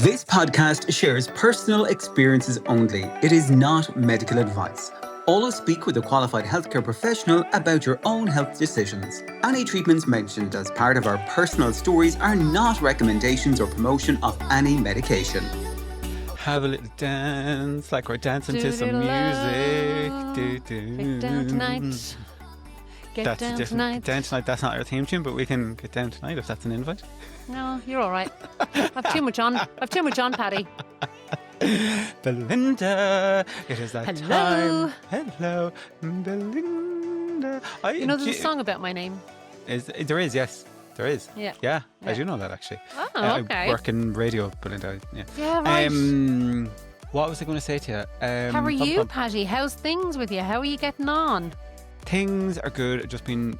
This podcast shares personal experiences only. It is not medical advice. Always speak with a qualified healthcare professional about your own health decisions. Any treatments mentioned as part of our personal stories are not recommendations or promotion of any medication. Have a little dance, like we're dancing to some music. Get down tonight. That's down different. tonight. Get down tonight. That's not our theme tune, but we can get down tonight if that's an invite. No, you're all right. I've too much on. Paddy. Belinda, it is that Hello. time. Hello, Belinda. You know, there's a song about my name. There is, yes. There is. Yeah. Yeah, I Yeah. do know that actually. Oh, okay. I work in radio, Belinda. Yeah. Yeah, right. What was I going to say to you? How are you, Patty? How's things with you? How are you getting on? Things are good. I've just been.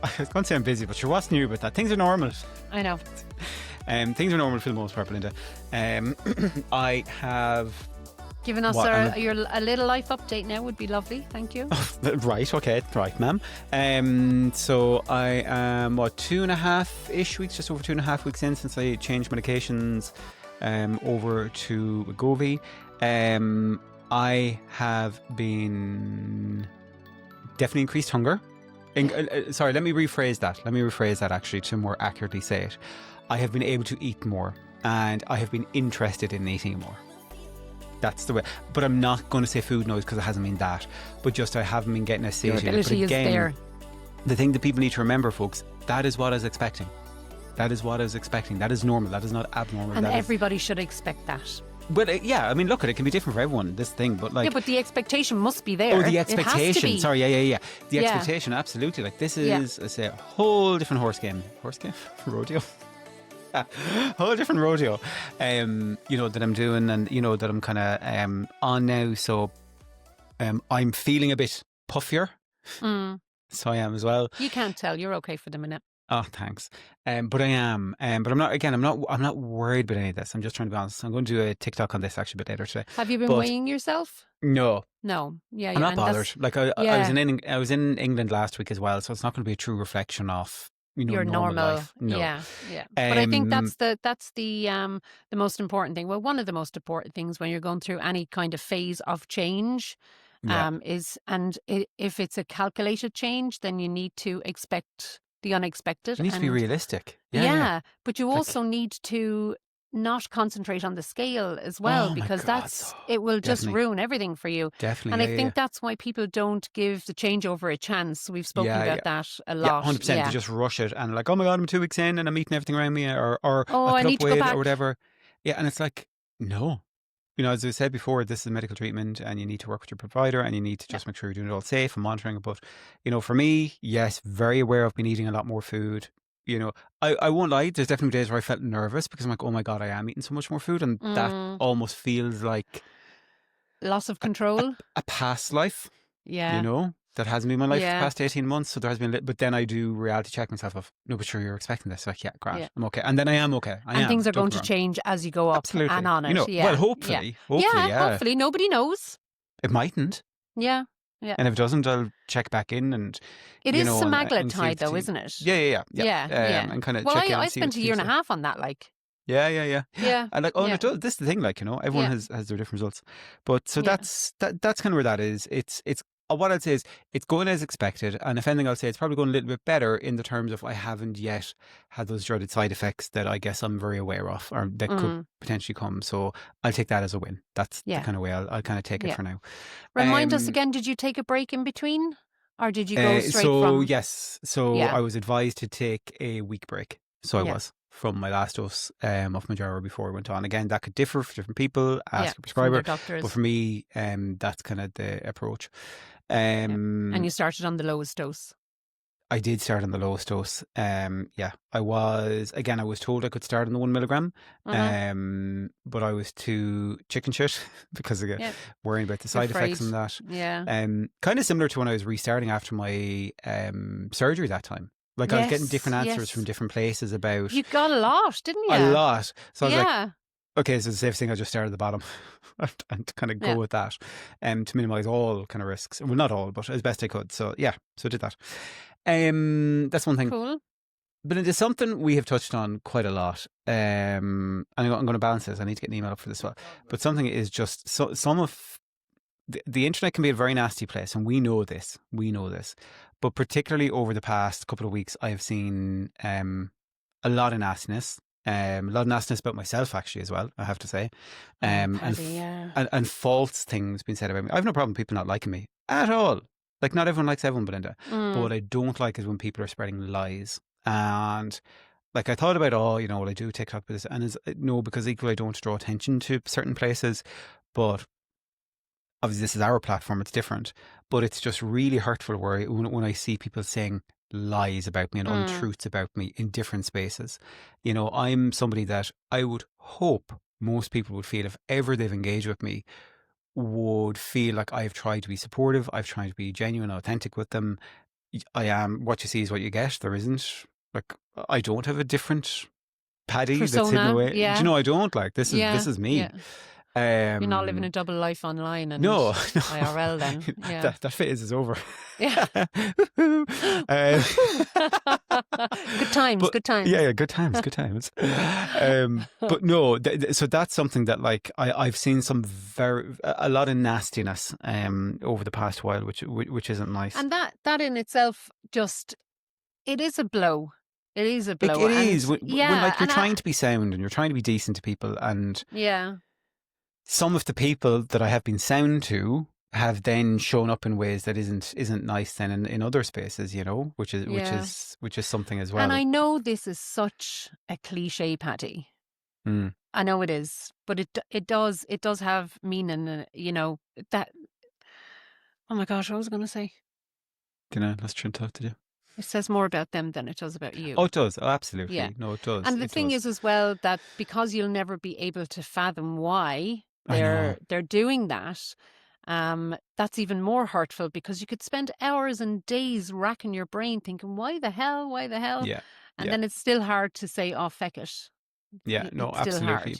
I was going to say I'm busy, but sure, what's new about that? Things are normal. I know. Things are normal for the most part, Belinda. I have. Giving us What, a little life update now would be lovely. Thank you. Right, okay, right, ma'am. So I am 2.5-ish weeks, just over 2.5 weeks in since I changed medications over to Wegovy. I have been definitely increased hunger. Sorry, let me rephrase that actually to more accurately say it. I have been able to eat more and I have been interested in eating more. That's the way. But I'm not going to say food noise because it hasn't been that. But just I haven't been getting a Your satiated. ability But again, is there. the thing that people need to remember, folks, that is what I was expecting. That is what I was expecting. That is normal. That is not abnormal. And that everybody should expect that. But yeah, I mean, look, it can be different for everyone, this thing. But like, Yeah, but the expectation must be there. oh, the It has to expectation. be. Sorry, yeah. The Yeah. expectation, absolutely. Like this Yeah. is, I say, a whole different horse game, rodeo. Whole different rodeo, that I'm doing, and that I'm kind of on now. So, I'm feeling a bit puffier. Mm. So I am as well. You can't tell. You're okay for the minute. Oh, thanks. But I am. But I'm not. Again, I'm not worried about any of this. I'm just trying to be honest. I'm going to do a TikTok on this actually a bit later today. Have you been But- weighing yourself? No, No. Yeah, I'm not and bothered. that's Like I yeah. was in England last week as well, so it's not going to be a true reflection of your normal life. No. Yeah. But I think Um, that's the most important thing. Well, one of the most important things when you're going through any kind of phase of change, Yeah. if it's a calculated change, then you need to expect the unexpected. You need to be and- realistic. Yeah, but you Like- also need to not concentrate on the scale as well, Oh my because God, it will just definitely. ruin everything for you. Definitely. And yeah, I think that's why people don't give the changeover a chance. We've spoken Yeah, about yeah. that a yeah, lot. 100%. Yeah. They just rush it and like, oh my God, I'm 2 weeks in and I'm eating everything around me, or Oh, I've I put need up to go weight back. or whatever. Yeah, and it's like, no. As I said before, this is medical treatment and you need to work with your provider and you need to just make sure you're doing it all safe and monitoring it. But, for me, yes, very aware I've been eating a lot more food. I won't lie, there's definitely days where I felt nervous because I'm like, oh my God, I am eating so much more food. And that Mm. almost feels like Loss of control. a past life, Yeah. that hasn't been my life for Yeah. the past 18 months. So there has been, but then I do reality check myself of, no, but sure, you're expecting this. Like, yeah, great, Yeah. I'm okay. And then I am okay. And things are don't going get to me change as you go up Absolutely. and on it. wrong. Yeah. Well, hopefully, yeah. Hopefully. Nobody knows. It mightn't. Yeah. And if it doesn't, I'll check back in and, It is and semaglutide see if though, the- isn't it? Yeah. Yeah. And kind of Well, check in I and see spent what a year and a the team half on that, like. says. Yeah. Yeah. And like, oh, Yeah. and it does. This is the thing, like, everyone Yeah. has their different results. But so Yeah. that's kind of where that is. It's what I'd say is it's going as expected. And if anything, I'll say it's probably going a little bit better in the terms of I haven't yet had those dreaded side effects that I guess I'm very aware of or that could potentially come. So I'll take that as a win. That's Yeah. the kind of way I'll kind of take it Yeah. for now. Remind us Um, again, did you take a break in between? Or did you go straight so from yes, so Yeah. I was advised to take a week break. So I Yeah. was from my last dose of Mounjaro before I went on. Again, that could differ for different people. Ask your from the prescriber. doctors? But for me, that's kind of the approach. And you started on the lowest dose. I did start on the lowest dose. I was told I could start on the 1 milligram. Uh-huh. But I was too chicken shit because again, Yeah. worrying about the side effects afraid. and that. Yeah. Kind of similar to when I was restarting after my surgery that time. Like I was getting Yes, different answers yes. from different places about You got a lot, didn't you? a lot. So I was like, yeah. okay, so the safest thing, I just start at the bottom and to kind of go Yeah. with that to minimise all kind of risks. Well, not all, but as best I could. So yeah, so I did that. That's one thing. Cool. But it is something we have touched on quite a lot. And I'm going to balance this. I need to get an email up for this as well. But something is just some of the internet can be a very nasty place, and we know this. We know this. But particularly over the past couple of weeks, I have seen a lot of nastiness. A lot of nastiness about myself, actually, as well, I have to say. And false things being said about me. I have no problem with people not liking me at all. Like, not everyone likes everyone, Belinda. But what I don't like is when people are spreading lies. And like, I thought about, will I do TikTok with this? And no, because equally I don't draw attention to certain places. But obviously this is our platform, it's different. But it's just really hurtful when I see people saying lies about me and untruths about me in different spaces. I'm somebody that I would hope most people would feel, if ever they've engaged with me, would feel like I've tried to be supportive, I've tried to be genuine, authentic with them. I am, what you see is what you get. There isn't, like, I don't have a different Paddy that's hidden away. Yeah. Do you know, I don't, like, this is me. Yeah. You're not living a double life online and no. IRL then. Yeah. that phase is over. Yeah. Good times. Yeah, good times. But no, so that's something that, like, I've seen a lot of nastiness over the past while, which isn't nice. And that in itself, it is a blow. It is a blow. It is. When like, you're trying to be sound and you're trying to be decent to people, and some of the people that I have been sound to have then shown up in ways that isn't nice then in other spaces, which is something as well. And I know this is such a cliche, Patty. I know it is, but it does have meaning, that. Oh my gosh, what was I going to say? Let's try and talk to you. It says more about them than it does about you. Oh, it does. Oh, absolutely. Yeah. No, it does. And the thing is as well, that because you'll never be able to fathom why they're doing that, that's even more hurtful, because you could spend hours and days racking your brain thinking, why the hell? Yeah. And then it's still hard to say, oh, feck it. Yeah, no, absolutely.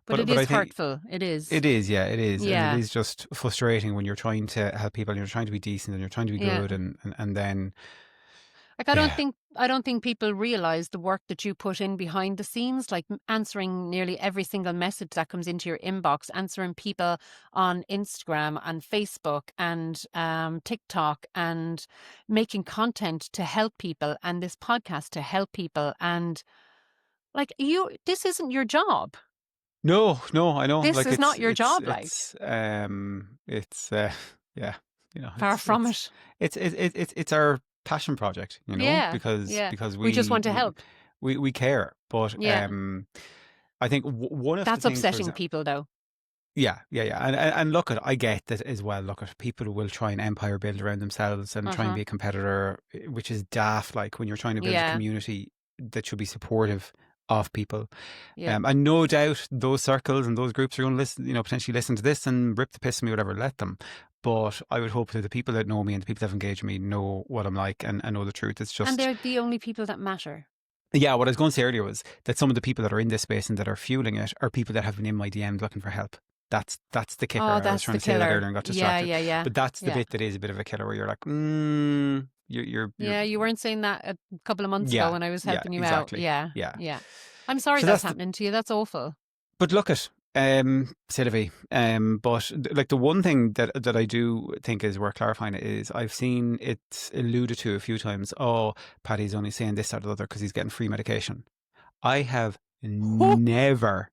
But it is hurtful. It is. It is, yeah, it is. Yeah. And it is just frustrating when you're trying to help people and you're trying to be decent and you're trying to be good and then... Like, I don't think people realize the work that you put in behind the scenes, like answering nearly every single message that comes into your inbox, answering people on Instagram and Facebook and TikTok, and making content to help people, and this podcast to help people. And like, this isn't your job. No, I know. This like, is not your job. Far from it. It's our passion project, because we just want to help. We care, but I think one of that's the things, upsetting people, though. Yeah, and look at, I get that as well. Look at, people will try and empire build around themselves and try and be a competitor, which is daft. Like, when you're trying to build a community that should be supportive of people, and no doubt those circles and those groups are going to listen, potentially listen to this and rip the piss of me, whatever. Let them. But I would hope that the people that know me and the people that have engaged with me know what I'm like and know the truth. It's just, and they're the only people that matter. Yeah, what I was going to say earlier was that some of the people that are in this space and that are fueling it are people that have been in my DMs looking for help. That's the kicker. I was trying to say that earlier and got distracted. Yeah. But that's the bit that is a bit of a killer, where you're like, you're you weren't saying that a couple of months ago when I was helping you out. Yeah. I'm sorry that's happening to you. That's awful. But look at Sylvie. But like, the one thing that I do think is worth clarifying is, I've seen it alluded to a few times. Oh, Paddy's only saying this, that, or the other because he's getting free medication. I have never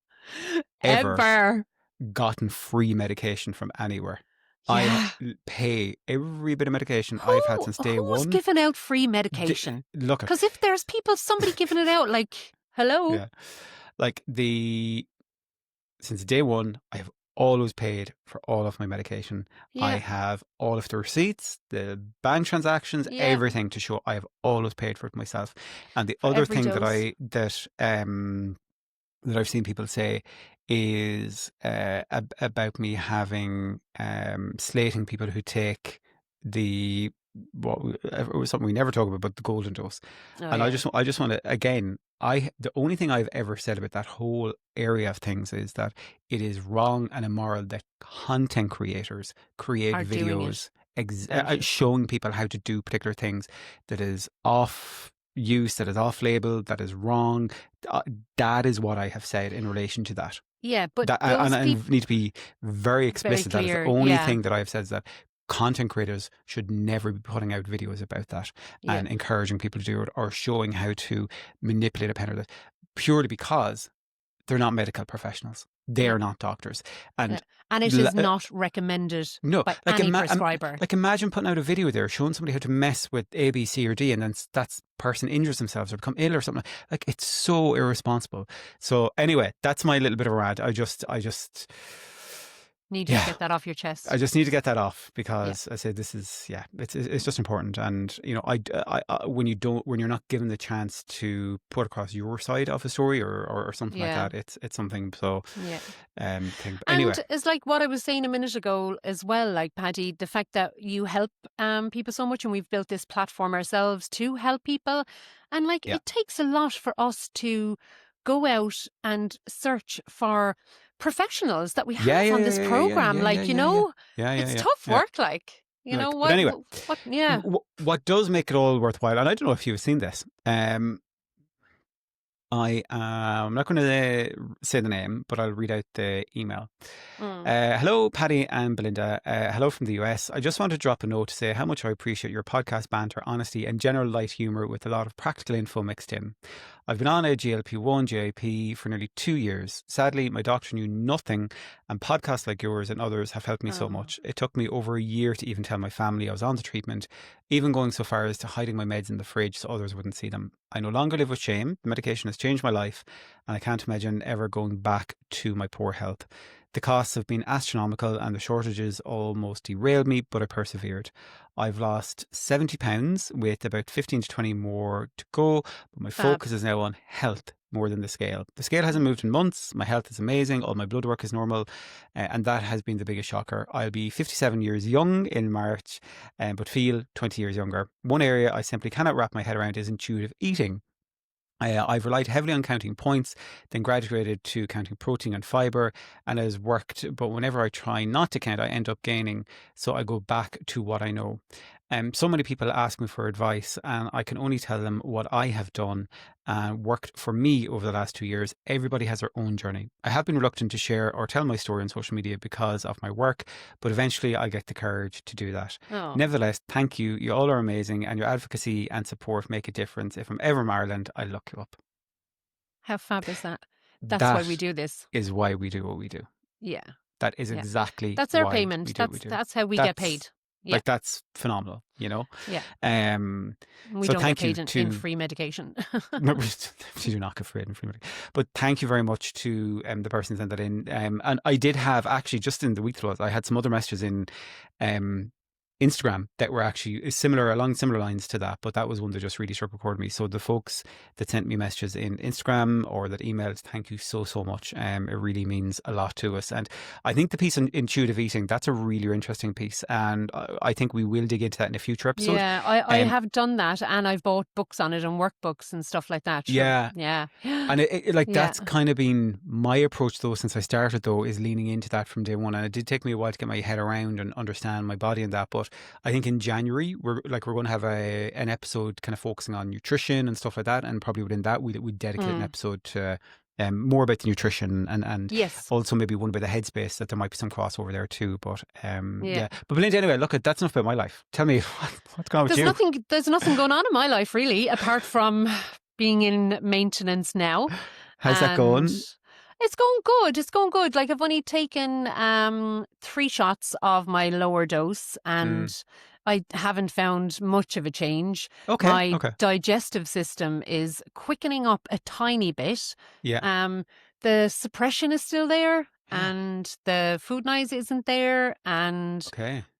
ever gotten free medication from anywhere. I pay every bit of medication I've had since day one. Who's giving out free medication? Look, because if there's somebody giving it out, like, hello. Yeah. Like, since day one, I have always paid for all of my medication. I have all of the receipts, the bank transactions, everything to show I have always paid for it myself. And the other thing that I've seen people say is about me having slating people who take it was something we never talk about, but the golden dose. I just want to, again, the only thing I've ever said about that whole area of things is that it is wrong and immoral that content creators create videos showing people how to do particular things that is off use that is off-label, that is wrong. That is what I have said in relation to that. Yeah, but That, those and I people need to be very explicit. That is the clear. only Yeah, thing that I've said, is that content creators should never be putting out videos about that yeah, and encouraging people to do it or showing how to manipulate a pen or that, purely because they're not medical professionals. They yeah, are not doctors. yeah. And And it is not recommended no, by like any prescriber. like imagine putting out a video there showing somebody how to mess with A, B, C, or D, and then that person injures themselves or become ill or something. Like, it's so irresponsible. So anyway, that's my little bit of a rant. I just Need you to get that off your chest. I just need to get that off, Yeah. because I say this is it's just important. And you know, I when you're not given the chance to put across your side of a story or something like Yeah. that, it's something. So Yeah. thing. But anyway, And it's like what I was saying a minute ago as well, like Paddy, the fact that you help people so much, and we've built this platform ourselves to help people, and like Yeah. it takes a lot for us to go out and search for professionals that we have on this program. Like, you know, it's tough work. Like, you know, But anyway, what, yeah. what does make it all worthwhile, and I don't know if you've seen this. I'm not going to say the name, but I'll read out the email. Hello, Paddy and Belinda. Hello from the US. I just want to drop a note to say how much I appreciate your podcast banter, honesty, and general light humour with a lot of practical info mixed in. I've been on a GLP-1 GIP for nearly 2 years. Sadly, my doctor knew nothing, and podcasts like yours and others have helped me so much. It took me over a year to even tell my family I was on the treatment, even going so far as to hiding my meds in the fridge so others wouldn't see them. I no longer live with shame. The medication has changed my life, and I can't imagine ever going back to my poor health. The costs have been astronomical and the shortages almost derailed me, but I persevered. I've lost 70 pounds with about 15 to 20 more to go, but my focus is now on health more than the scale. The scale hasn't moved in months. My health is amazing. All my blood work is normal. And that has been the biggest shocker. I'll be 57 years young in March, but feel 20 years younger. One area I simply cannot wrap my head around is intuitive eating. I've relied heavily on counting points, then graduated to counting protein and fibre, and it has worked. But whenever I try not to count, I end up gaining. So I go back to what I know. So many people ask me for advice, and I can only tell them what I have done and worked for me over the last 2 years. Everybody has their own journey. I have been reluctant to share or tell my story on social media because of my work, but eventually I'll get the courage to do that. Nevertheless, thank you. You all are amazing, and your advocacy and support make a difference. If I'm ever in Ireland, I'll look you up. How fab is that? That's why we do this. Is why we do what we do. Yeah. That is exactly That's our why payment. we do what we do. That's how we get paid. Yeah. Like, that's phenomenal, you know? Yeah. We don't get paid in free medication. We do not get free medication. But thank you very much to the person who sent that in. And I did have, actually, just in the week that was, I had some other messages in Instagram that were actually along similar lines to that, but that was one that just really struck a chord with me. So the folks that sent me messages in Instagram or that emailed, thank you so much. It really means a lot to us. And I think the piece on intuitive eating, that's a really interesting piece, and I think we will dig into that in a future episode. Yeah, I have done that, and I've bought books on it and workbooks and stuff like that. Sure. Yeah. And that's kind of been my approach though since I started, though, is leaning into that from day one. And it did take me a while to get my head around and understand my body and that, but I think in January we're going to have an episode kind of focusing on nutrition and stuff like that, and probably within that we dedicate an episode to more about the nutrition and yes, also maybe one about the headspace, that there might be some crossover there too. But yeah. But Belinda, anyway, look, that's enough about my life. Tell me what's going on with you. There's nothing going on in my life really, apart from being in maintenance now. How's that going? It's going good. It's going good. Like, I've only taken 3 shots of my lower dose, and I haven't found much of a change. My digestive system is quickening up a tiny bit. Yeah. The suppression is still there, and the food noise isn't there, and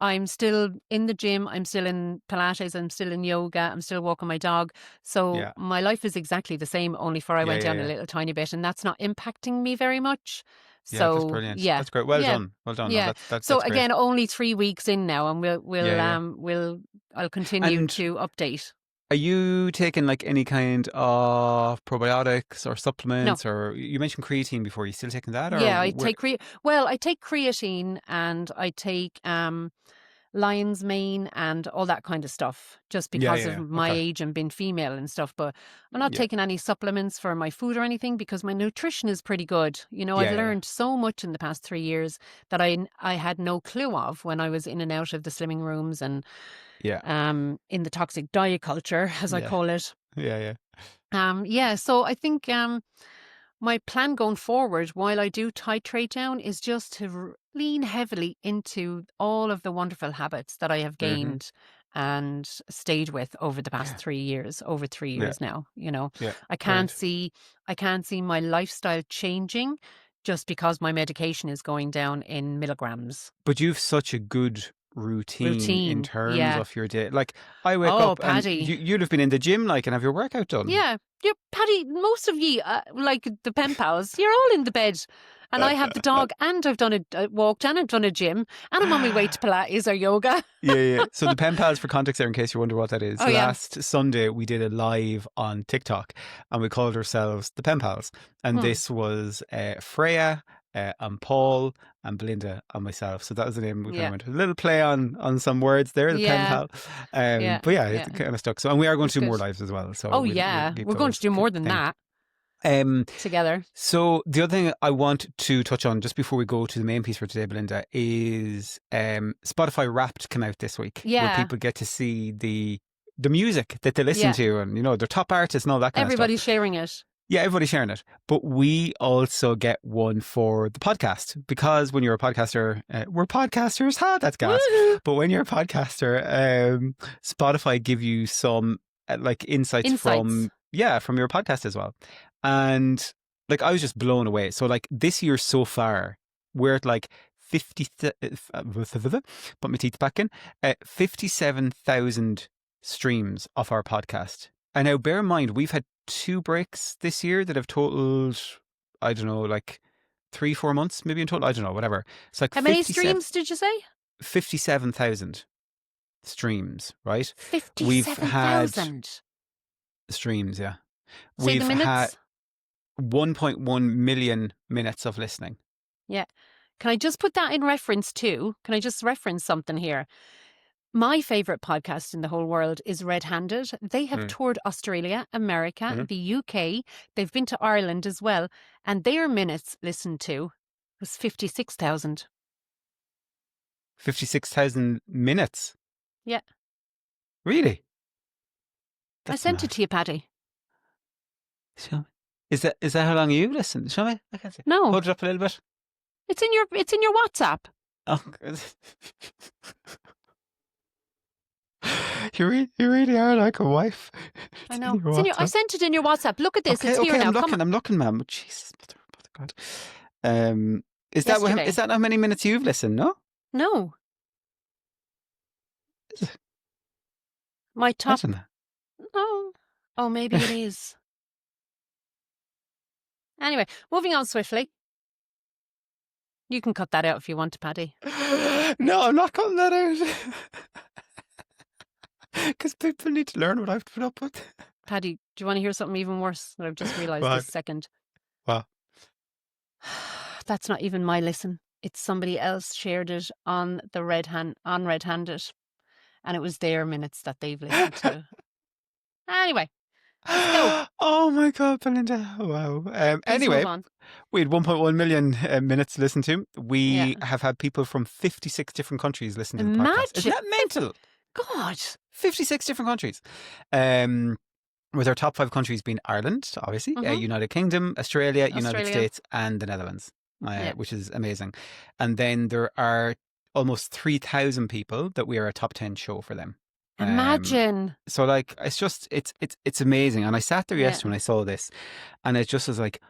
I'm still in the gym, I'm still in Pilates, I'm still in yoga, I'm still walking my dog. So my life is exactly the same, only for I went down a little tiny bit, and that's not impacting me very much. So that's brilliant. That's great. Well done. Yeah. No, that's so great. Again, only 3 weeks in now, and I'll continue to update. Are you taking like any kind of probiotics or supplements? No. Or you mentioned creatine before. Are you still taking that? Or I take I take creatine, and I take lion's mane and all that kind of stuff, just because of my age and being female and stuff. But I'm not taking any supplements for my food or anything because my nutrition is pretty good. You know, I've learned so much in the past 3 years that I had no clue of when I was in and out of the slimming rooms and in the toxic diet culture, as I call it. So I think my plan going forward, while I do titrate down, is just to lean heavily into all of the wonderful habits that I have gained and stayed with over the past 3 years, over 3 years now. You know, I can't see my lifestyle changing just because my medication is going down in milligrams. But you've such a good routine in terms of your day. Like, I wake up Paddy. and you'd have been in the gym, like, and have your workout done. Yeah, Paddy, most of ye, like the pen pals, you're all in the bed. And I have the dog, and I've done a walked, and I've done a gym, and I'm on my way to Pilates or yoga. So the pen pals, for context there, in case you wonder what that is, last Sunday we did a live on TikTok, and we called ourselves the pen pals. And this was Freya, and Paul, and Belinda, and myself. So that was the name. We kind of went a little play on some words there, the pen pal. But it kind of stuck. So, and we are going to do more lives as well. So we're going to do more than that. Together. So the other thing I want to touch on just before we go to the main piece for today, Belinda, is Spotify Wrapped came out this week, where people get to see the music that they listen to, and their top artists and all that kind of stuff. Everybody's sharing it. Yeah, everybody's sharing it. But we also get one for the podcast, because when you're a podcaster, we're podcasters. That's gas. Woo-hoo. But when you're a podcaster, Spotify give you some insights from your podcast as well. And like, I was just blown away. So like, this year so far, we're at like 57,000 streams of our podcast. And now bear in mind, we've had 2 breaks this year that have totaled, I don't know, like 3-4 months, maybe in total. I don't know, whatever. It's like how many streams did you say? 57,000 streams, right? 57,000 streams, yeah. Say the minutes? Had 1.1 million minutes of listening. Yeah. Can I just put that in reference to? Can I just reference something here? My favourite podcast in the whole world is Red Handed. They have toured Australia, America, the UK. They've been to Ireland as well. And their minutes listened to was 56,000. 56,000 minutes? Yeah. Really? I sent it to you, Paddy. Show me. Is that how long you've listened? Show me. I can't see. No. Hold it up a little bit. It's in your WhatsApp. Oh, good. You really are like a wife. I know. I sent it in your WhatsApp. Look at this. Okay, it's here now. I'm looking, ma'am. Jesus, mother God. Is that how many minutes you've listened? No. No. My top. No. Oh, maybe it is. Anyway, moving on swiftly. You can cut that out if you want to, Paddy. No, I'm not cutting that out. Because people need to learn what I've put up with. Paddy, do you want to hear something even worse that I've just realised this second? What? That's not even my listen. It's somebody else shared it on the Red Handed, and it was their minutes that they've listened to. Anyway. Oh my God, Belinda. Wow. Anyway, we had 1.1 million minutes to listen to. We have had people from 56 different countries listen to the podcast. Isn't that mental? God. 56 different countries. With our top 5 countries being Ireland, obviously, United Kingdom, Australia, United States, and the Netherlands, which is amazing. And then there are almost 3,000 people that we are a top 10 show for them. Imagine. So like, it's amazing. And I sat there yesterday when I saw this, and it just was like,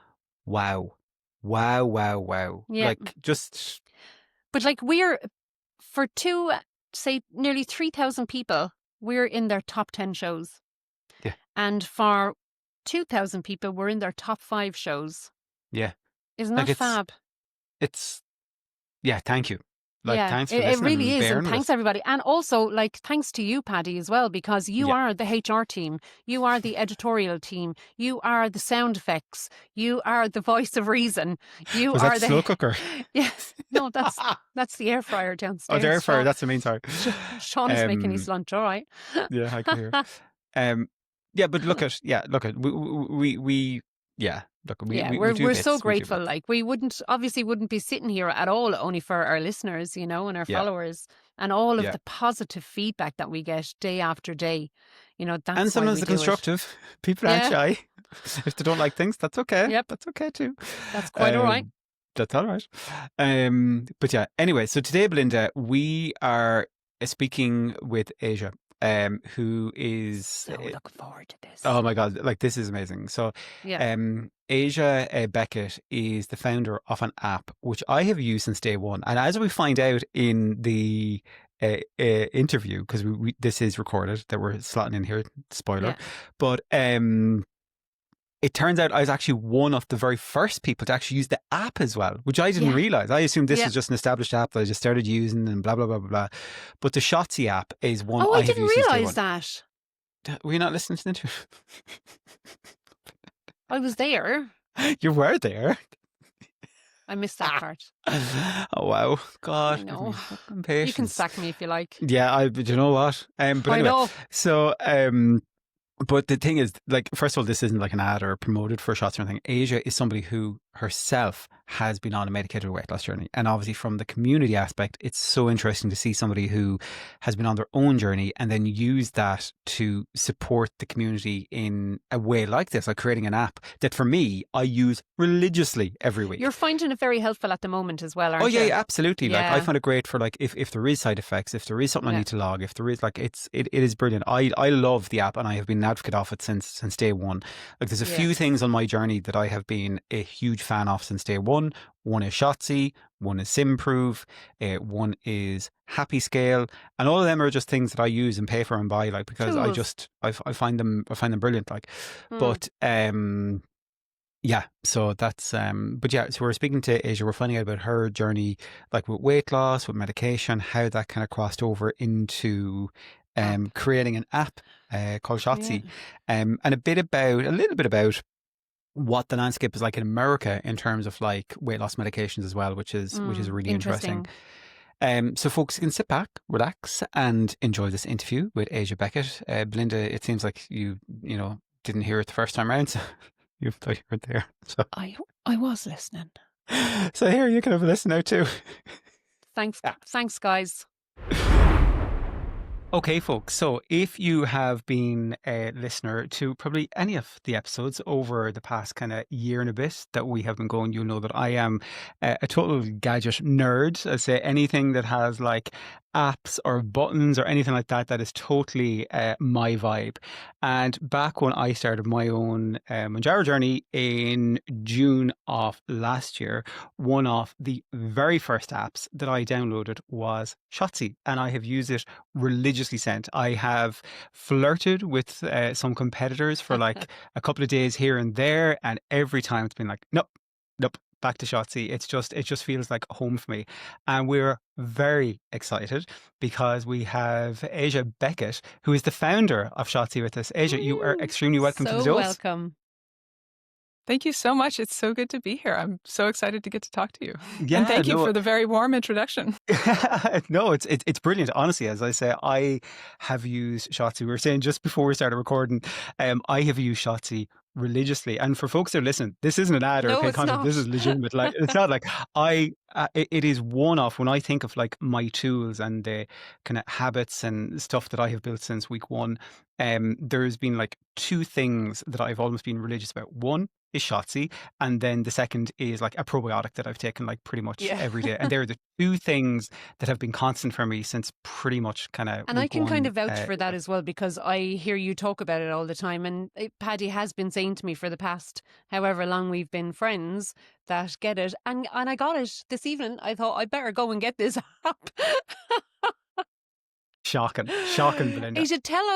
wow. Yeah. Like, just. But like, we're, for nearly 3,000 people, we're in their top 10 shows. Yeah. And for 2,000 people, we're in their top 5 shows. Yeah. Isn't that fab? Yeah, thank you. Like, Yeah, thanks for it listening really and is. And bearing with thanks, us. everybody. And also, like, thanks to you, Paddy, as well, because you Yeah. are the HR team. You are the editorial team. You are the sound effects. You are the voice of reason. You Was that are the slow the... cooker? Yes. No, that's the air fryer Oh, the air downstairs. fryer. That's the main sorry. Sean is making his lunch, all right. Yeah, I can hear. Yeah, but look at we yeah, look, Yeah, we do we're so bits, we do grateful. bits. Like, we wouldn't be sitting here at all only for our listeners, and our Yeah, followers, and all of yeah. the positive feedback that we get day after day. And That's why sometimes we the do it. constructive. People aren't Yeah. shy. If they don't like things, that's okay. Yep. That's okay too. That's quite all right. That's all right. But yeah, anyway, so today, Belinda, we are speaking with Aja, who is So looking forward to this. oh my God, like this is amazing. So, Yeah. Aja Beckett is the founder of an app which I have used since day one. And as we find out in the interview, because this is recorded, that we're slotting in here, spoiler, Yeah. but it turns out I was actually one of the very first people to actually use the app as well, which I didn't Yeah. realize. I assumed this Yeah. was just an established app that I just started using and blah, blah, blah, blah, blah. But the Shotsy app is one Oh, I I have didn't used since day realize one. that. Were you not listening to the interview? I was there. You were there. I missed that part. Oh wow, God! I know. Fucking patience. You can sack me if you like. Yeah, but you know what? But I anyway, know. so but the thing is, like, first of all, this isn't like an ad or promoted for shots or anything. Aja is somebody who herself has been on a medicated weight loss journey. And obviously from the community aspect, it's so interesting to see somebody who has been on their own journey and then use that to support the community in a way like this, like creating an app that for me, I use religiously every week. You're finding it very helpful at the moment as well, aren't Oh you? yeah, absolutely. Like I Yeah. find it great for like if there is side effects, if there is something I Yeah. need to log, if there is like it is brilliant. I love the app and I have been an advocate of it since day one. Like there's a Yeah. few things on my journey that I have been a huge fan of since day one. One is Shotsy, one is Simprove, one is Happy Scale, and all of them are just things that I use and pay for and buy, like because Tools. I find them brilliant. Like, but yeah, so that's but yeah, so we're speaking to Aja, we're finding out about her journey, like with weight loss, with medication, how that kind of crossed over into creating an app called Shotsy, and a little bit about what the landscape is like in America in terms of like weight loss medications as well, which is really interesting. So folks, you can sit back, relax, and enjoy this interview with Aja Beckett. Belinda, it seems like you didn't hear it the first time around, so you thought you were there. So I was listening. So here you can have a listen now too. Thanks, guys. Okay, folks, so if you have been a listener to probably any of the episodes over the past kind of year and a bit that we have been going, you'll know that I am a total gadget nerd. I say anything that has like apps or buttons or anything like that, that is totally my vibe. And back when I started my own Mounjaro journey in June of last year, one of the very first apps that I downloaded was Shotsy, and I have used it religiously since. I have flirted with some competitors for like a couple of days here and there, and every time it's been like, nope, back to Shotsy. It just feels like home for me. And we're very excited because we have Aja Beckett, who is the founder of Shotsy, with us. Aja, you are extremely welcome to the dose. Welcome. Thank you so much. It's so good to be here. I'm so excited to get to talk to you. Yeah, and thank you for the very warm introduction. No, it's brilliant. Honestly, as I say, I have used Shotsy. We were saying just before we started recording, I have used Shotsy religiously. And for folks that are listening, this isn't an ad or paid content. This is legitimate. Like it's not like it is one off when I think of like my tools and the kind of habits and stuff that I have built since week one. There's been like two things that I've almost been religious about. One is Shotsy, and then the second is like a probiotic that I've taken like pretty much every day. And they're the two things that have been constant for me since pretty much kind of. And I can kind of vouch for that as well, because I hear you talk about it all the time. And Paddy has been saying to me for the past however long we've been friends that get it. And I got it this evening. I thought I better go and get this app. Shocking, Belinda. Aja, tell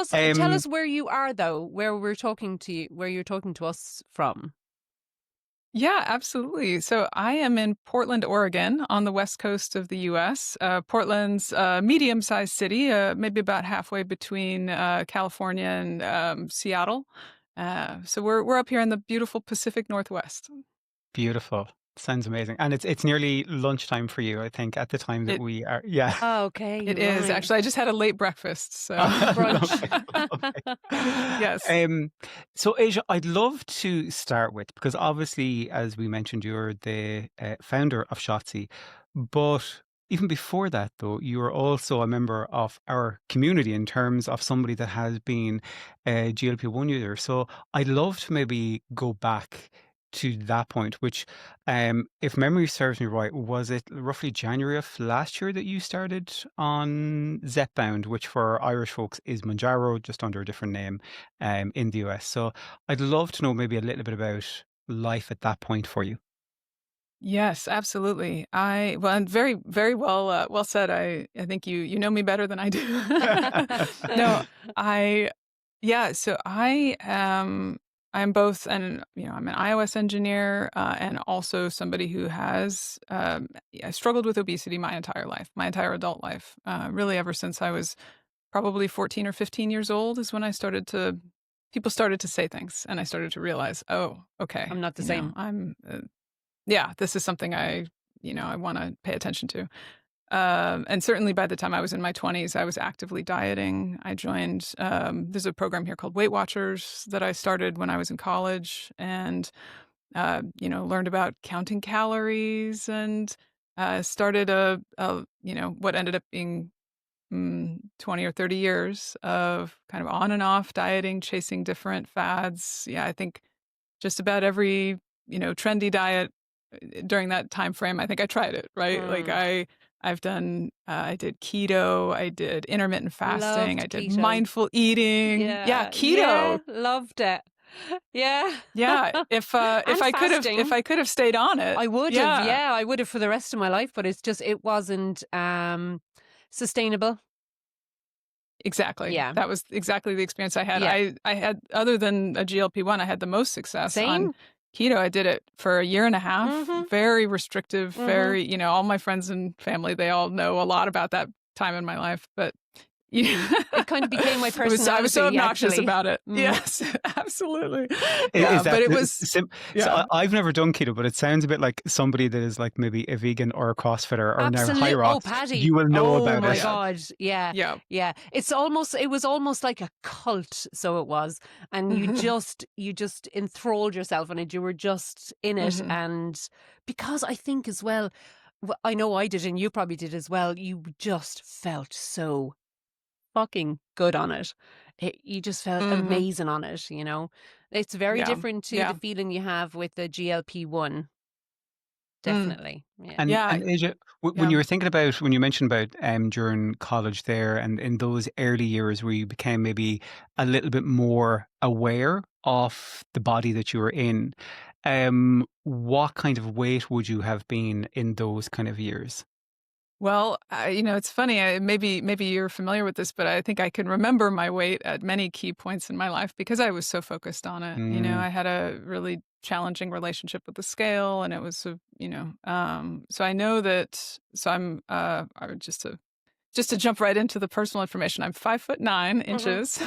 us where you are though, where you're talking to us from. Yeah, absolutely. So I am in Portland, Oregon, on the west coast of the U.S. Portland's a medium-sized city, maybe about halfway between California and Seattle. So we're up here in the beautiful Pacific Northwest. Beautiful. Sounds amazing. And it's nearly lunchtime for you, I think, at the time that It we are. Yeah. Oh, okay, it you're is right. actually. I just had a late breakfast, so Brunch. Lovely, lovely. yes. So, Asia, I'd love to start with, because obviously, as we mentioned, you're the founder of Shotsy, but even before that, though, you are also a member of our community in terms of somebody that has been a GLP-1 user. So, I'd love to maybe go back to that point, which, if memory serves me right, was it roughly January of last year that you started on Zepbound, which for Irish folks is Mounjaro, just under a different name, in the US. So I'd love to know maybe a little bit about life at that point for you. Yes, absolutely. And very, very well, well said. I think you know me better than I do. No, I, yeah. So I'm both, and I'm an iOS engineer, and also somebody who has, yeah, struggled with obesity my entire life, my entire adult life. Really, ever since I was probably 14 or 15 years old is when people started to say things, and I started to realize, oh, okay, I'm not the same. yeah, this is something I want to pay attention to. And certainly by the time I was in my 20s, I was actively dieting. I joined, there's a program here called Weight Watchers that I started when I was in college, and, learned about counting calories, and started what ended up being 20 or 30 years of kind of on and off dieting, chasing different fads. Yeah, I think just about every, trendy diet during that time frame, I think I tried it, right? Like Mm. I did keto, I did intermittent fasting, I Loved did keto. mindful eating. Yeah, Yeah, keto. yeah, loved it. Yeah. Yeah, if And I could have fasting. stayed on it. I would have, Yeah, yeah, I would have for the rest of my life, but it wasn't sustainable. exactly. Yeah. That was exactly the experience I had. Yeah. I had, other than a GLP-1, I had the most success on Same. keto. I did it for a year and a half. Mm-hmm. Very restrictive, Mm-hmm. very, all my friends and family, they all know a lot about that time in my life, but yeah. It kind of became my I was so personality, obnoxious actually. about it. Mm. Yes, absolutely. Is Yeah, that but it was, so? yeah. I've never done keto, but it sounds a bit like somebody that is like maybe a vegan or a CrossFitter or now High Absolutely. Oh, Rocks. Patty. You will know Oh about my it. God. Yeah. Yeah. Yeah. It was almost like a cult. So it was. And Mhm. you just enthralled yourself in it. You were just in it. Mhm. And because I think as well, I know I did, and you probably did as well, you just felt so fucking good on it. You just felt Mhm. amazing on it, you know? It's very Yeah. different to the Yeah. feeling you have with the GLP-1. Mm. Definitely. Yeah. Yeah. And Asia, when Yeah. you were thinking about when you mentioned about during college there and in those early years where you became maybe a little bit more aware of the body that you were in, what kind of weight would you have been in those kind of years? Well, it's funny. Maybe you're familiar with this, but I think I can remember my weight at many key points in my life because I was so focused on it. Mm, I had a really challenging relationship with the scale, and it was, so I know that. So I would just to jump right into the personal information. I'm 5'9" Mhm. inches.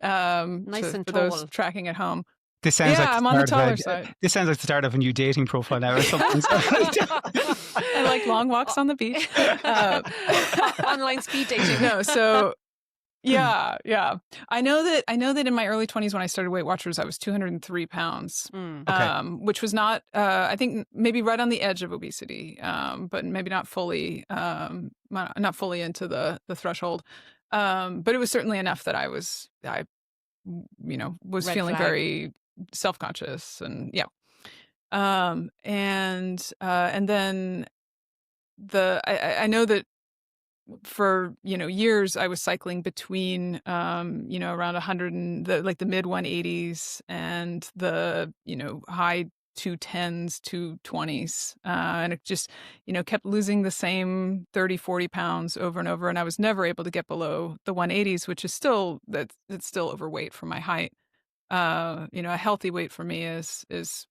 Nice and For those tall. tracking at home. this sounds like Yeah, the I'm on the start of taller a side. this sounds like the start of a new dating profile now or something. I like long walks on the beach. Uh, Online speed dating. no, so yeah, yeah. I know that in my early 20s when I started Weight Watchers, I was 203 pounds, Mm. Okay. which was not, I think maybe right on the edge of obesity, but maybe not fully into the threshold. But it was certainly enough that was Red feeling flag. very self-conscious, and yeah. And then I know that for years I was cycling between around 100 and the mid 180s and the high 210s, 220s, and it just kept losing the same 30-40 pounds over and over, and I was never able to get below the 180s, which is still, it's still overweight for my height. A healthy weight for me is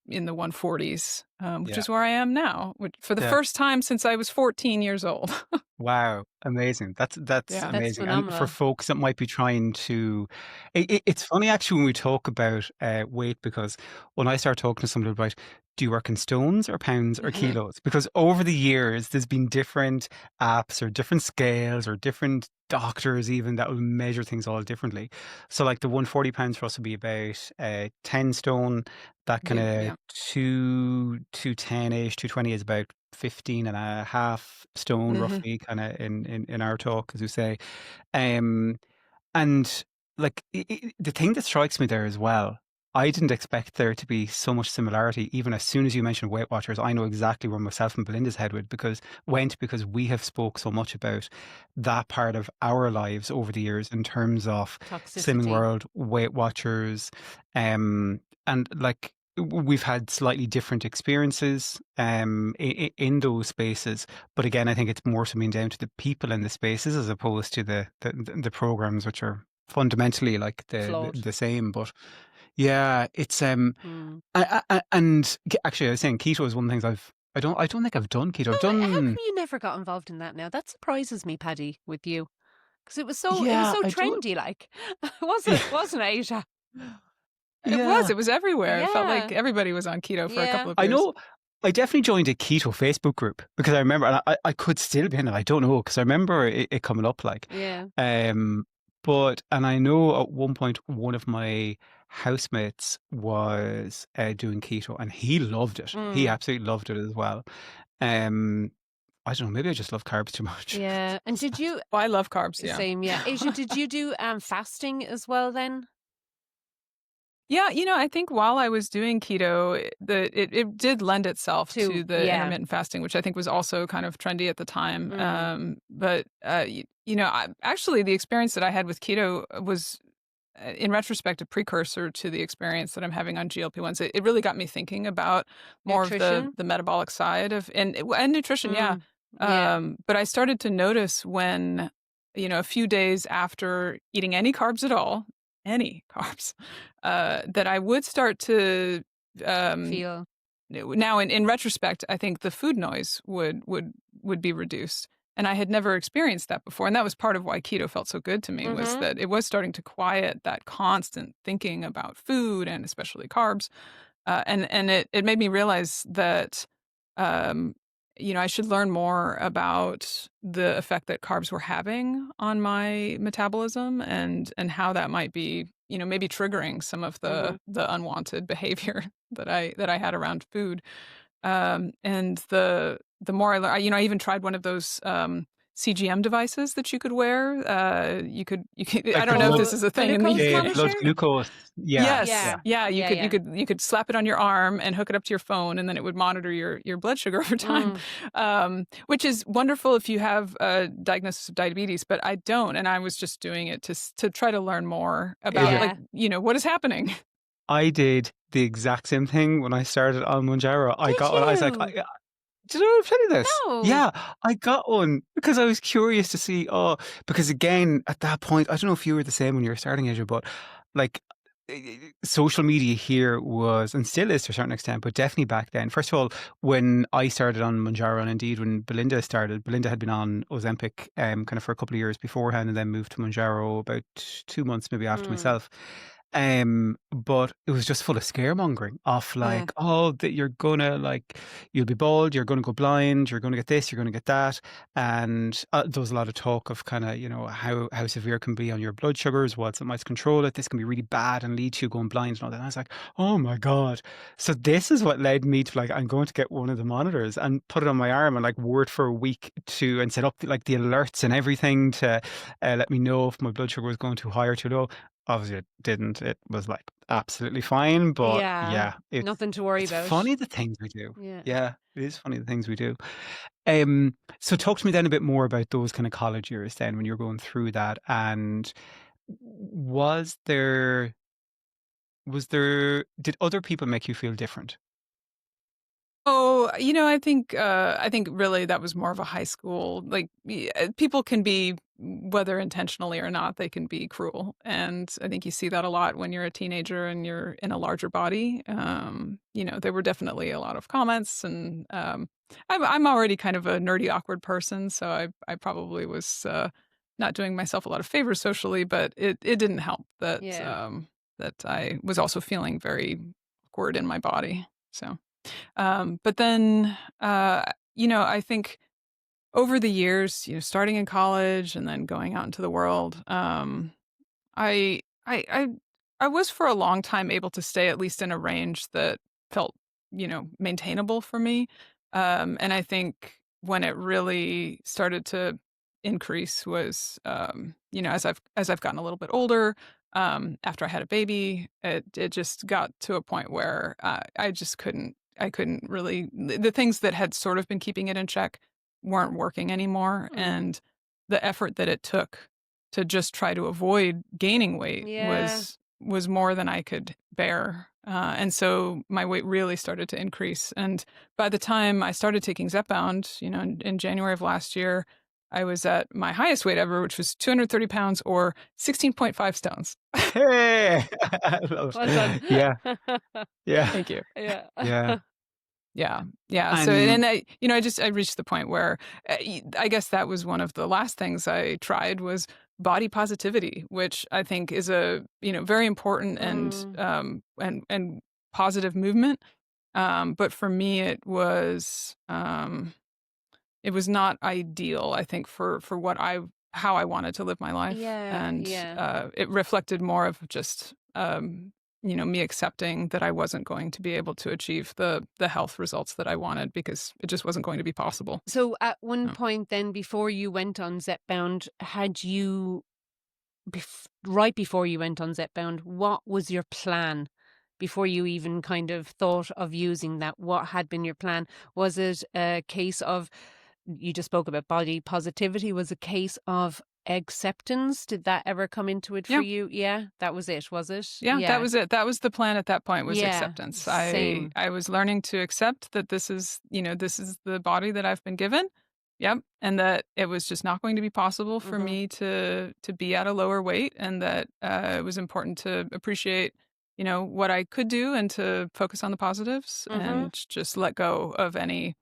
in the 140s, which Yeah. is where I am now, which for the Yeah. first time since I was 14 years old. Wow, amazing. That's Yeah. That's amazing. And for phenomenal. folks that might be trying to, it's funny actually when we talk about weight, because when I start talking to somebody about, do you work in stones or pounds or kilos? Because over the years, there's been different apps or different scales or different doctors even that will measure things all differently. So like the 140 pounds for us would be about 10 stone. That kind of Yeah. 210-ish, 220 is about 15 and a half stone Mhm. roughly, kind of in our talk, as we say. Um, and like the thing that strikes me there as well, I didn't expect there to be so much similarity. Even as soon as you mentioned Weight Watchers, I know exactly where myself and Belinda's head went because we have spoke so much about that part of our lives over the years in terms of Slimming Toxicity. World, Weight Watchers, and like we've had slightly different experiences in those spaces. But again, I think it's more so being down to the people in the spaces as opposed to the programs, which are fundamentally like the, Flawed. the same. But yeah, it's Mm. and actually, I was saying keto is one of the things I don't think I've done keto. I've How come done you never got involved in that now? That surprises me, Paddy, with you. Because it was yeah, so I do. trendy, like. Wasn't it, Asia? Yeah, It was everywhere. It felt like Yeah. everybody was on keto for a couple Yeah. of I years. know. I definitely joined a keto Facebook group because I remember, and I could still be in it. I don't know because I remember it coming up like, Yeah. um, and I know at one point one of my housemates was doing keto and he loved it. He Mm. absolutely loved it as well. Um, I don't know. Maybe I just love carbs too much. Yeah. And did you, Well, I love carbs, yeah. same, yeah. Asia, did you do fasting as well then? Yeah, I think while I was doing keto, it did lend itself to the Yeah. intermittent fasting, which I think was also kind of trendy at the time. Mm. But actually, the experience that I had with keto was, in retrospect, a precursor to the experience that I'm having on GLP-1s. It really got me thinking about more of the Nutrition? the metabolic side of and nutrition, yeah. Mm. Yeah. But I started to notice when, a few days after eating any carbs, that I would start to, um, Feel. now in retrospect, I think the food noise would be reduced. And I had never experienced that before. And that was part of why keto felt so good to me, was Mm-hmm. that it was starting to quiet that constant thinking about food and especially carbs. And it made me realize that, um, I should learn more about the effect that carbs were having on my metabolism, and how that might be, maybe triggering some of Mm-hmm. the unwanted behavior that I had around food. And the more I learn, I even tried one of those CGM devices that you could wear. You could. I Like don't the know if blood, this is a thing in Glucose the blood monitor? glucose. Yeah, Yes. yeah. Yeah. Yeah, you Yeah, could you yeah. could you could slap it on your arm and hook it up to your phone, and then it would monitor your blood sugar over time, Mm. which is wonderful if you have a diagnosis of diabetes, but I don't, and I was just doing it to try to learn more about, Asia, like, Yeah. what is happening. I did the exact same thing when I started on Mounjaro. I Did got one. I was like, you? did I ever tell you this? No. Yeah, I got one because I was curious to see. Oh, because again, at that point, I don't know if you were the same when you were starting, Asia, but like social media here was and still is to a certain extent, but definitely back then. First of all, when I started on Mounjaro, and indeed when Belinda started, Belinda had been on Ozempic kind of for a couple of years beforehand, and then moved to Mounjaro about 2 months maybe after Mm. myself. But it was just full of scaremongering of Mm. like, oh, that you're gonna like, you'll be bald, you're gonna go blind, you're gonna get this, you're gonna get that, and there was a lot of talk of kind of how severe it can be on your blood sugars, what it might control it. This can be really bad and lead to you going blind and all that. And I was like, oh my god! So this is what led me to like, I'm going to get one of the monitors and put it on my arm and like wore it for a week to and set up like the alerts and everything to let me know if my blood sugar was going too high or too low. Obviously, it didn't. It was like absolutely fine. But Yeah. yeah, it's Nothing to worry it's about. funny the things we do. Yeah. Yeah, it is funny the things we do. So talk to me then a bit more about those kind of college years then when you're going through that. And was there did other people make you feel different? Oh, I think really that was more of a high school, like, people can be, whether intentionally or not, they can be cruel, and I think you see that a lot when you're a teenager and you're in a larger body. There were definitely a lot of comments, and, I'm already kind of a nerdy, awkward person, so I probably was, not doing myself a lot of favors socially, but it didn't help Yeah. that I was also feeling very awkward in my body, so. But then, I think over the years, starting in college and then going out into the world, I, I, I, I was for a long time able to stay at least in a range that felt, maintainable for me. And I think when it really started to increase was, as I've gotten a little bit older. After I had a baby, it just got to a point where I couldn't really the things that had sort of been keeping it in check weren't working anymore, Hmm. and the effort that it took to just try to avoid gaining weight Yeah. was more than I could bear, and so my weight really started to increase, and by the time I started taking Zepbound, in January of last year, I was at my highest weight ever, which was 230 pounds or 16.5 stones. Hey, I love Well done. it. Yeah, yeah, Thank you. Yeah. yeah. Yeah, yeah, so And and I reached the point where, I guess that was one of the last things I tried was body positivity, which I think is a, very important Mm. and positive movement, but for me, it was not ideal, I think, for how I wanted to live my life, Yeah. and, Yeah. it reflected more of just, me accepting that I wasn't going to be able to achieve the health results that I wanted because it just wasn't going to be possible. So at one No. point then before you went on Zepbound, had you right before you went on Zepbound, what was your plan before you even kind of thought of using that? What had been your plan? Was it a case of, you just spoke about body positivity, was a case of acceptance? Did that ever come into it for Yeah. you? Yeah, that was it, was it? Yeah, that Yeah. was it. That was the plan at that point was Yeah. acceptance. I Same. I was learning to accept that this is the body that I've been given. Yep, and that it was just not going to be possible for Mhm. me to be at a lower weight, and that it was important to appreciate, what I could do and to focus on the positives Mhm. and just let go of any,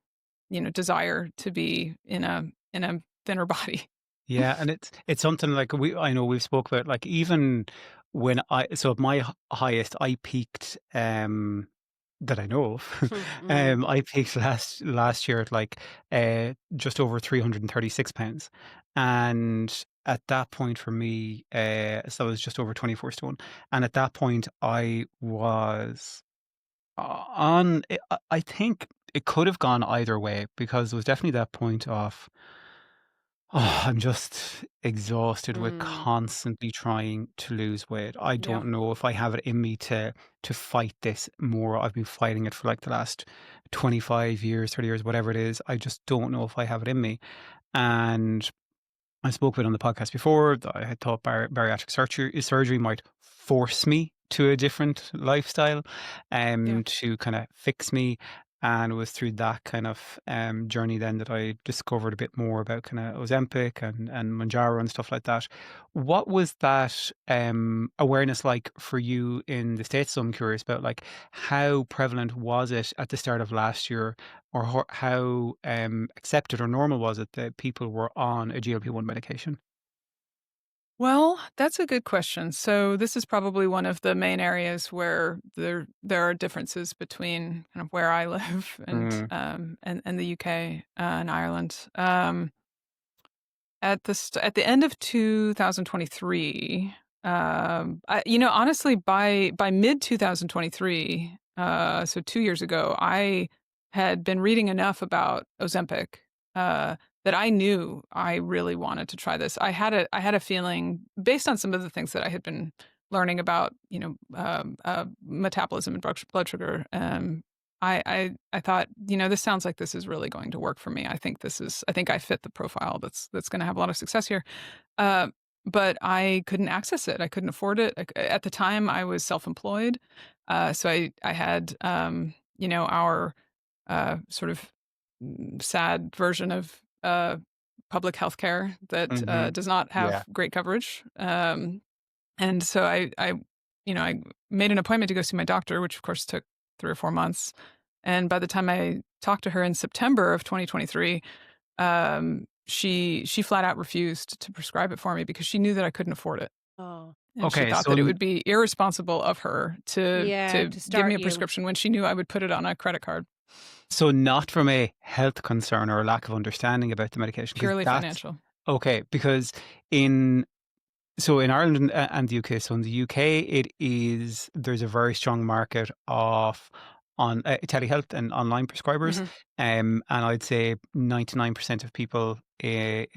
desire to be in a thinner body. yeah, and it's something like I know we've spoke about like even when at my highest I peaked that I know of Mhm. I peaked last year at like just over 336 pounds, and at that point for me so I was just over 24 stone, and at that point I was I think it could have gone either way because there was definitely that point of I'm just exhausted with Mm. constantly trying to lose weight. I Yeah. don't know if I have it in me to fight this more. I've been fighting it for like the last 25 years, 30 years, whatever it is. I just don't know if I have it in me. And I spoke with on the podcast before that I had thought bariatric surgery might force me to a different lifestyle, Yeah. to kind of fix me. And it was through that kind of journey then that I discovered a bit more about kind of Ozempic and Mounjaro and stuff like that. What was that awareness like for you in the States? So I'm curious about like how prevalent was it at the start of last year, or how accepted or normal was it that people were on a GLP-1 medication? Well, that's a good question. So this is probably one of the main areas where there are differences between kind of where I live Mm, and the UK and Ireland. At the end of 2023, honestly, by mid 2023, so 2 years ago, I had been reading enough about Ozempic that I knew I really wanted to try this. I had a feeling based on some of the things that I had been learning about, metabolism and blood sugar. I thought, this sounds like this is really going to work for me. I think I fit the profile that's going to have a lot of success here. Uh, but I couldn't access it. I couldn't afford it. At the time, I was self-employed, so I had, our sort of sad version of public health care that does not Yeah. have great coverage. And so I made an appointment to go see my doctor, which of course took 3 or 4 months. And by the time I talked to her in September of 2023, she flat out refused to prescribe it for me because she knew that I couldn't afford it. Oh, And she Okay, thought so that it would be irresponsible of her to yeah, to give me start a you. prescription when she knew I would put it on a credit card. so not from a health concern or a lack of understanding about the medication, because Purely that's financial. okay. Because in Ireland and the UK, so in the UK, there's a very strong market of on telehealth and online prescribers, and I'd say 99% of people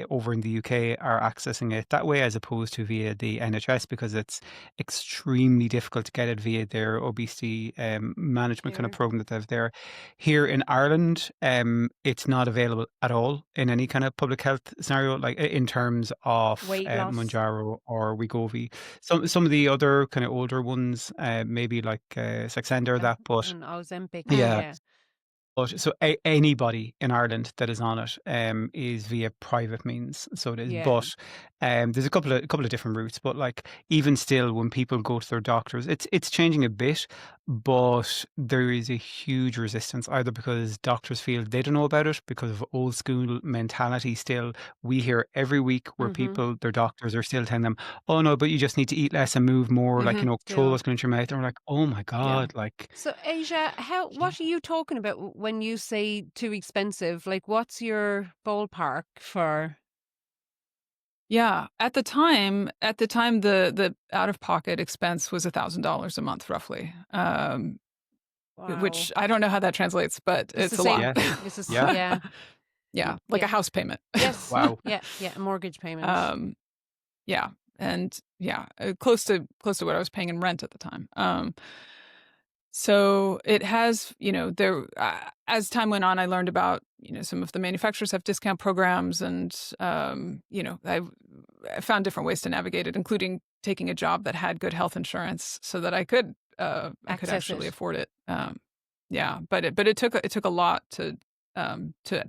over in the UK are accessing it that way, as opposed to via the NHS, because it's extremely difficult to get it via their obesity management kind of Here. program that they have there. Here in Ireland, it's not available at all in any kind of public health scenario, like in terms of Weight loss. Mounjaro or Wegovy. Some of the other kind of older ones, maybe like Saxenda or that, but And Ozempic. yeah. Yeah. But so anybody in Ireland that is on it is via private means. So it is. Yeah. But there's a couple of different routes. But like even still, when people go to their doctors, it's changing a bit. But there is a huge resistance, either because doctors feel they don't know about it because of old school mentality. Still, we hear every week where their doctors are still telling them, "Oh no, but you just need to eat less and move more." Like control Still. what's going into your mouth. And we're like, "Oh my god!" Like. So, Asia, what are you talking about when you say too expensive? Like, what's your ballpark for? Yeah, at the time, the out of pocket expense was $1,000 a month, roughly. Which I don't know how that translates, but it's a lot. Yeah. This is Yeah. Yeah, like a house payment. Yes. Wow. Yeah, a mortgage payment. Yeah, and close to what I was paying in rent at the time. So it has, there as time went on, I learned about, some of the manufacturers have discount programs, and I found different ways to navigate it, including taking a job that had good health insurance so that I could actually afford it. But it took a lot to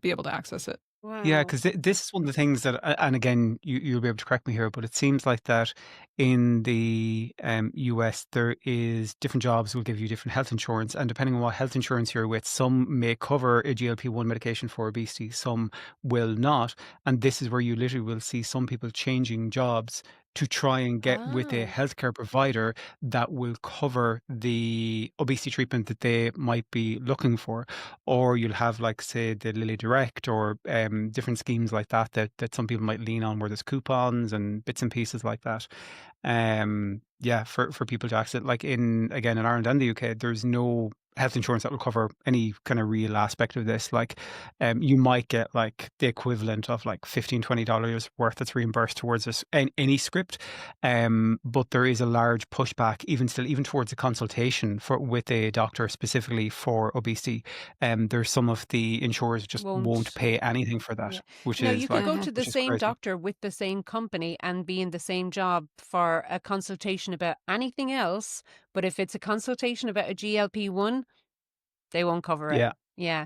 be able to access it. Wow. Yeah, because this is one of the things that, and again, you'll be able to correct me here, but it seems like that in the US, there is different jobs will give you different health insurance, and depending on what health insurance you're with, some may cover a GLP-1 medication for obesity, some will not, and this is where you literally will see some people changing jobs to try and get with a healthcare provider that will cover the obesity treatment that they might be looking for. Or you'll have, like, say, the Lilly Direct or different schemes like that some people might lean on, where there's coupons and bits and pieces like that. For people to access, like in Ireland and the UK, there's no health insurance that will cover any kind of real aspect of this. Like, you might get like the equivalent of like $15-20 worth that's reimbursed towards this any script, but there is a large pushback even towards a consultation with a doctor specifically for obesity. There's some of the insurers just won't pay anything for that, which is you can go to the same crazy. doctor with the same company and be in the same job for a consultation about anything else, but if it's a consultation about a GLP-1, they won't cover it. Yeah,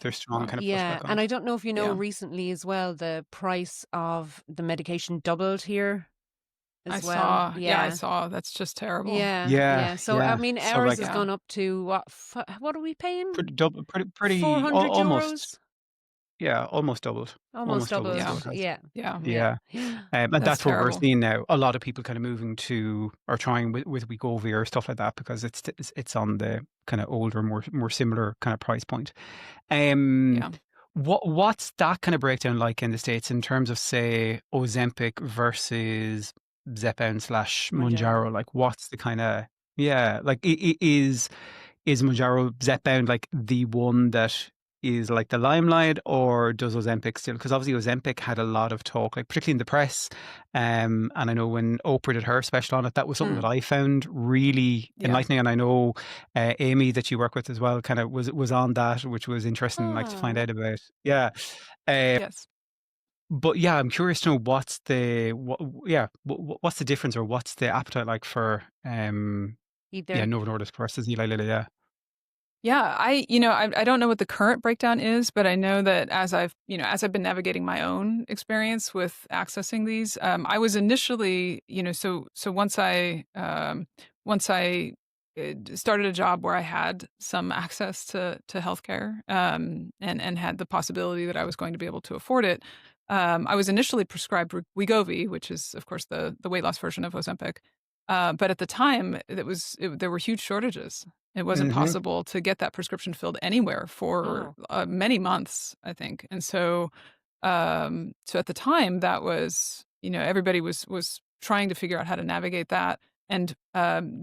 they're strong kind of pushback on and it. I don't know if you know, recently as well, the price of the medication doubled here as well. I saw. That's just terrible. Yeah. So I mean, So, ours like, has gone up to what are we paying? pretty 400 almost. euros. Yeah, almost doubled. Almost doubled. is what it has. Yeah. And that's what we're seeing now. A lot of people kind of moving to or trying with Wegovy or stuff like that, because it's on the kind of older, more similar kind of price point. What's that kind of breakdown like in the States in terms of, say, Ozempic versus Zepbound / Mounjaro? Like, what's the kind of like is Mounjaro Zepbound like the one that is like the limelight, or does Ozempic still? Because obviously Ozempic had a lot of talk, like particularly in the press, and I know when Oprah did her special on it, that was something that I found really enlightening. And I know Amy, that you work with as well, kind of was on that, which was interesting, like, to find out about. Yes. But yeah, I'm curious to know what's the difference, or what's the appetite like for Either Novo Nordisk versus Eli Lilly. Yeah, I don't know what the current breakdown is, but I know that as I've been navigating my own experience with accessing these, I was initially, so once I started a job where I had some access to healthcare, and had the possibility that I was going to be able to afford it. I was initially prescribed Wegovy, which is of course the weight loss version of Ozempic. But at the time, there were huge shortages. It wasn't Hmm. possible to get that prescription filled anywhere for, Oh, many months, I think, and so at the time, that was everybody was trying to figure out how to navigate that, and,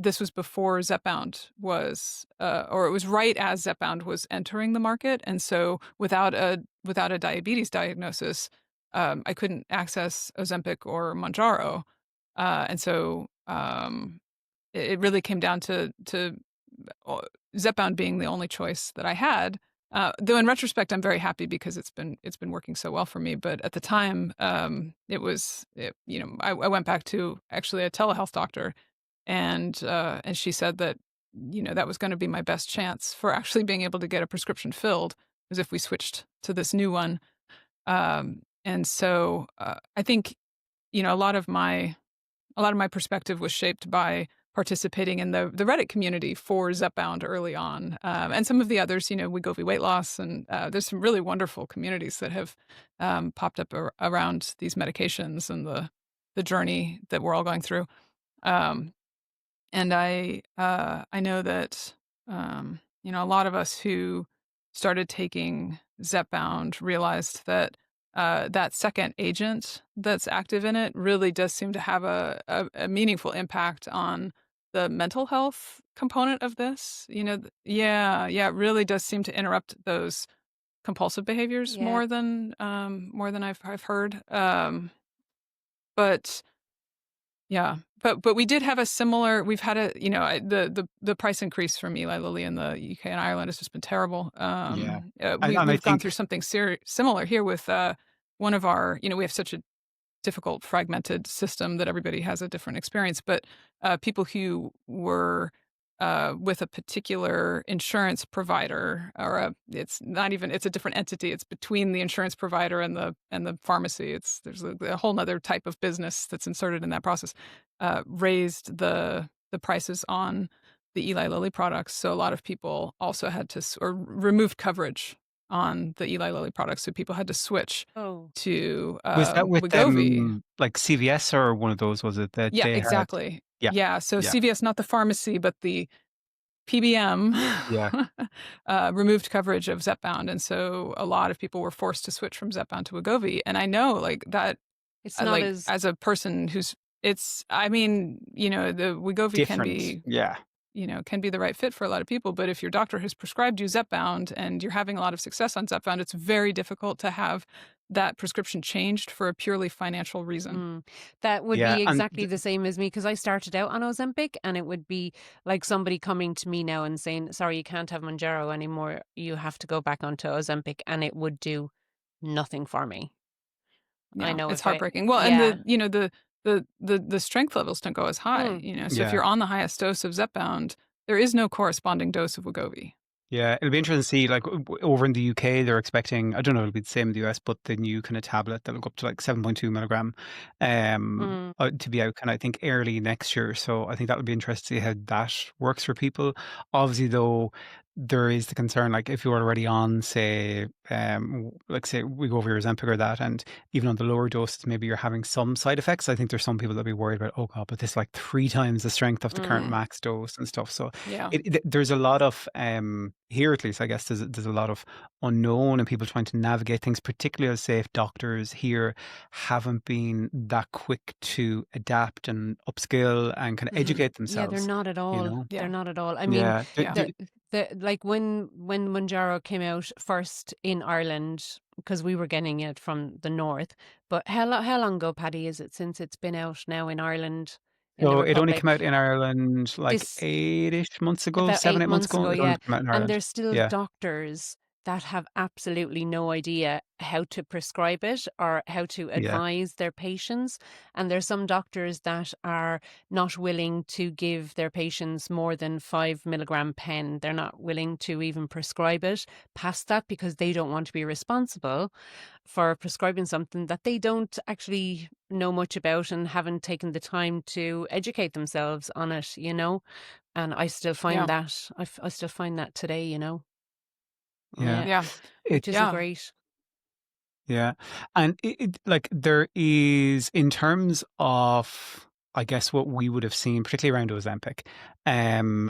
this was before Zepbound or it was right as Zepbound was entering the market, and so without a diabetes diagnosis, I couldn't access Ozempic or Mounjaro, and so, it really came down to uh, Zepbound being the only choice that I had. Though in retrospect, I'm very happy because it's been working so well for me. But at the time, I went back to actually a telehealth doctor, and she said that that was going to be my best chance for actually being able to get a prescription filled, as if we switched to this new one. And so I think a lot of my perspective was shaped by participating in the Reddit community for Zepbound early on, and some of the others. Wegovy weight loss, and there's some really wonderful communities that have popped up around these medications and the journey that we're all going through. Um, and I know that a lot of us who started taking Zepbound realized that that second agent that's active in it really does seem to have a meaningful impact on the mental health component of this. Yeah, it really does seem to interrupt those compulsive behaviors yeah. more than I've heard. But yeah, but we did have a similar we've had a the price increase from Eli Lilly in the UK and Ireland has just been terrible. Yeah. And, We and I we've gone think through something similar here with, one of our we have such a difficult fragmented system that everybody has a different experience, but, people who were, with a particular insurance provider it's not even it's a different entity, it's between the insurance provider and the pharmacy, there's a whole 'nother type of business that's inserted in that process, raised the prices on the Eli Lilly products, so a lot of people also had to or removed coverage on the Eli Lilly products, so people had to switch Oh, to, was that with Wegovy. like CVS or one of those was it that Yeah, they had? exactly. Yeah, Yeah, so yeah, CVS, not the pharmacy, but the PBM, yeah. removed coverage of Zepbound, and so a lot of people were forced to switch from Zepbound to Wegovy, and I know, like, that it's not as as a person who's I mean, the Wegovy Different. Yeah. can be the right fit for a lot of people, but if your doctor has prescribed you Zepbound and you're having a lot of success on Zepbound, it's very difficult to have that prescription changed for a purely financial reason. Mm. That would Yeah. be And exactly the same as me because I started out on Ozempic and it would be like somebody coming to me now and saying, sorry, you can't have Mounjaro anymore. You have to go back onto Ozempic, and it would do nothing for me. I Yeah, know it's if I, heartbreaking. Well, and yeah. the strength levels don't go as high, Mm. so if yeah. you're on the highest dose of Zepbound, there is no corresponding dose of Wegovy. Yeah, it'll be interesting to see. Like over in the UK, they're expecting. I don't know. It'll be the same in the US, but the new kind of tablet that'll go up to like 7.2 milligram, Mm. to be out kind of I think early next year. So I think that'll be interesting to see how that works for people. Obviously, though, there is the concern. Like if you're already on, say, like say we go over your Ozempic or that, and even on the lower doses, maybe you're having some side effects. I think there's some people that'll be worried about. Oh God, but this is like 3 times the strength of the current Mm. max dose and stuff. So Yeah. there's a lot of here at least I guess there's a lot of unknown and people trying to navigate things, particularly I'll say if doctors here haven't been that quick to adapt and upskill and kind of Mhm. educate Yeah, they're themselves, not at you all. know. They're Yeah. not at all. I mean, Yeah. Yeah. the like when Mounjaro came out first in Ireland, because we were getting it from the north. But how long ago, Paddy, is it since it's been out now in Ireland, in the So it only Republic? came out in Ireland like This 8-ish months ago, about seven, eight eight months months ago. ago, It only yeah. came out in And Ireland. there's still Yeah. doctors that have absolutely no idea how to prescribe it or how to Yeah. advise their patients. And there's some doctors that are not willing to give their patients more than 5 milligram pen. They're not willing to even prescribe it past that because they don't want to be responsible for prescribing something that they don't actually know much about and haven't taken the time to educate themselves on it, you know? And I still find Yeah. that, I still find that today, you know? Yeah. Yeah. Which isn't Yeah. great. Yeah. And like there is, in terms of, I guess, what we would have seen, particularly around Ozempic, and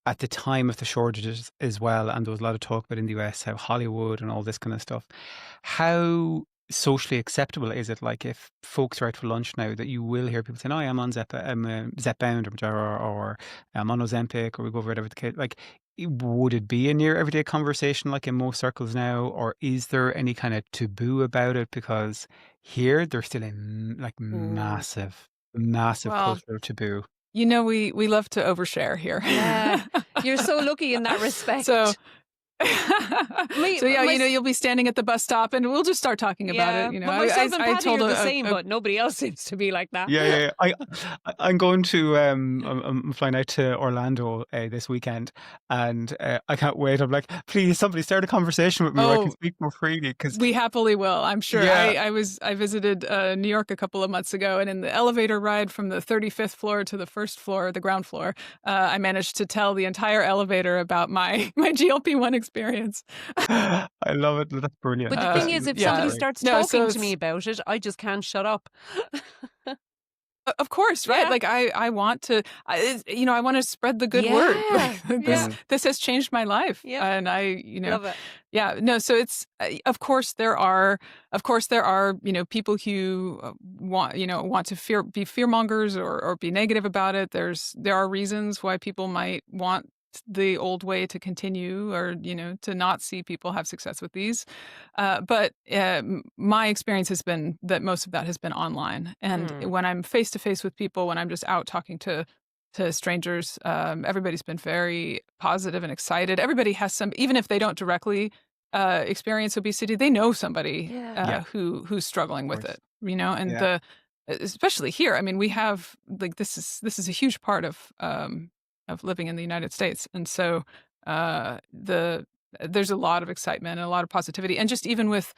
at the time of the shortages as well, and there was a lot of talk about in the US how Hollywood and all this kind of stuff. How socially acceptable is it, like, if folks are out for lunch now, that you will hear people saying, "Oh, I'm on Zepbound or Mounjaro, or I'm on Ozempic," or we go over whatever the case. Like, would it be a near everyday conversation, like in most circles now, or is there any kind of taboo about it? Because here there's still a like Ooh. massive Well, cultural taboo. we love to overshare here. Yeah. You're so lucky in that respect. So Me- so yeah, my you'll be standing at the bus stop and we'll just start talking about yeah. it. You know, But myself and I Patty told are the a same, but nobody else seems to be like that. Yeah. I'm going to I'm flying out to Orlando this weekend, and I can't wait. I'm like, please, somebody start a conversation with me where I can Oh, speak more freely. Because we happily will, I'm sure. yeah, I visited New York a couple of months ago, and in the elevator ride from the 35th floor to the first floor, the ground floor, I managed to tell the entire elevator about my GLP-1 experience. I love it. That's brilliant. But the thing is, if somebody Great. starts No, so talking to me it's about it, I just can't shut up. of course, right? Yeah. Like I want to, I want to spread the good word. Yeah. Like, Yeah. this has changed my life, Yeah. and Love it. yeah, no. So it's of course there are people who want to be fearmongers or be negative about it. There are reasons why people might want the old way to continue, or to not see people have success with these. But my experience has been that most of that has been online, and when I'm face to face with people, when I'm just out talking to strangers, everybody's been very positive and excited. Everybody has some, even if they don't directly experience obesity, they know somebody Yeah. who's struggling with course. it. And Yeah. especially here, I mean, we have, like, this is a huge part of living in the United States, and so there's a lot of excitement and a lot of positivity, and just even with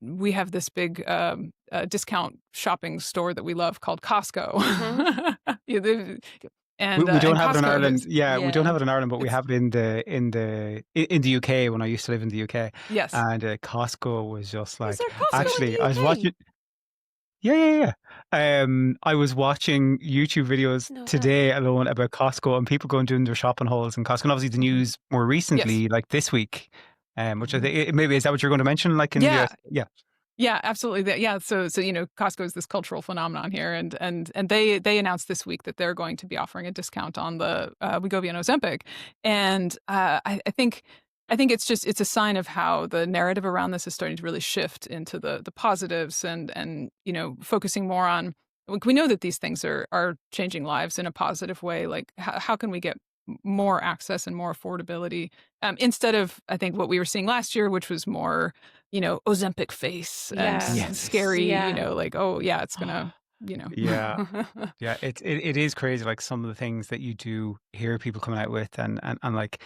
we have this big discount shopping store that we love called Costco. Yeah, We don't and have it in Costco Ireland. is Yeah, we don't Yeah. have it in Ireland, but we it's have it in the UK when I used to live in the UK. yes. And Costco was just Is like, there Costco in actually, the I was UK? watching. Yeah. I was watching YouTube videos No, that. today alone about Costco and people going doing their shopping hauls in Costco. And obviously, the news more Yes. recently, like this week, which I think maybe is that what you're going to mention, like in the Yeah. US? Yeah. Yeah, absolutely. Yeah, so Costco is this cultural phenomenon here, and they announced this week that they're going to be offering a discount on the Wegovy and Ozempic, and I think it's a sign of how the narrative around this is starting to really shift into the positives, and focusing more on, like, we know that these things are changing lives in a positive way. Like, how can we get more access and more affordability, instead of, I think, what we were seeing last year, which was more Ozempic face and Yeah. Yes. scary, Yeah. like, oh yeah, it's gonna, Yeah. Yeah. It is crazy. Like some of the things that you do hear people coming out with, and like,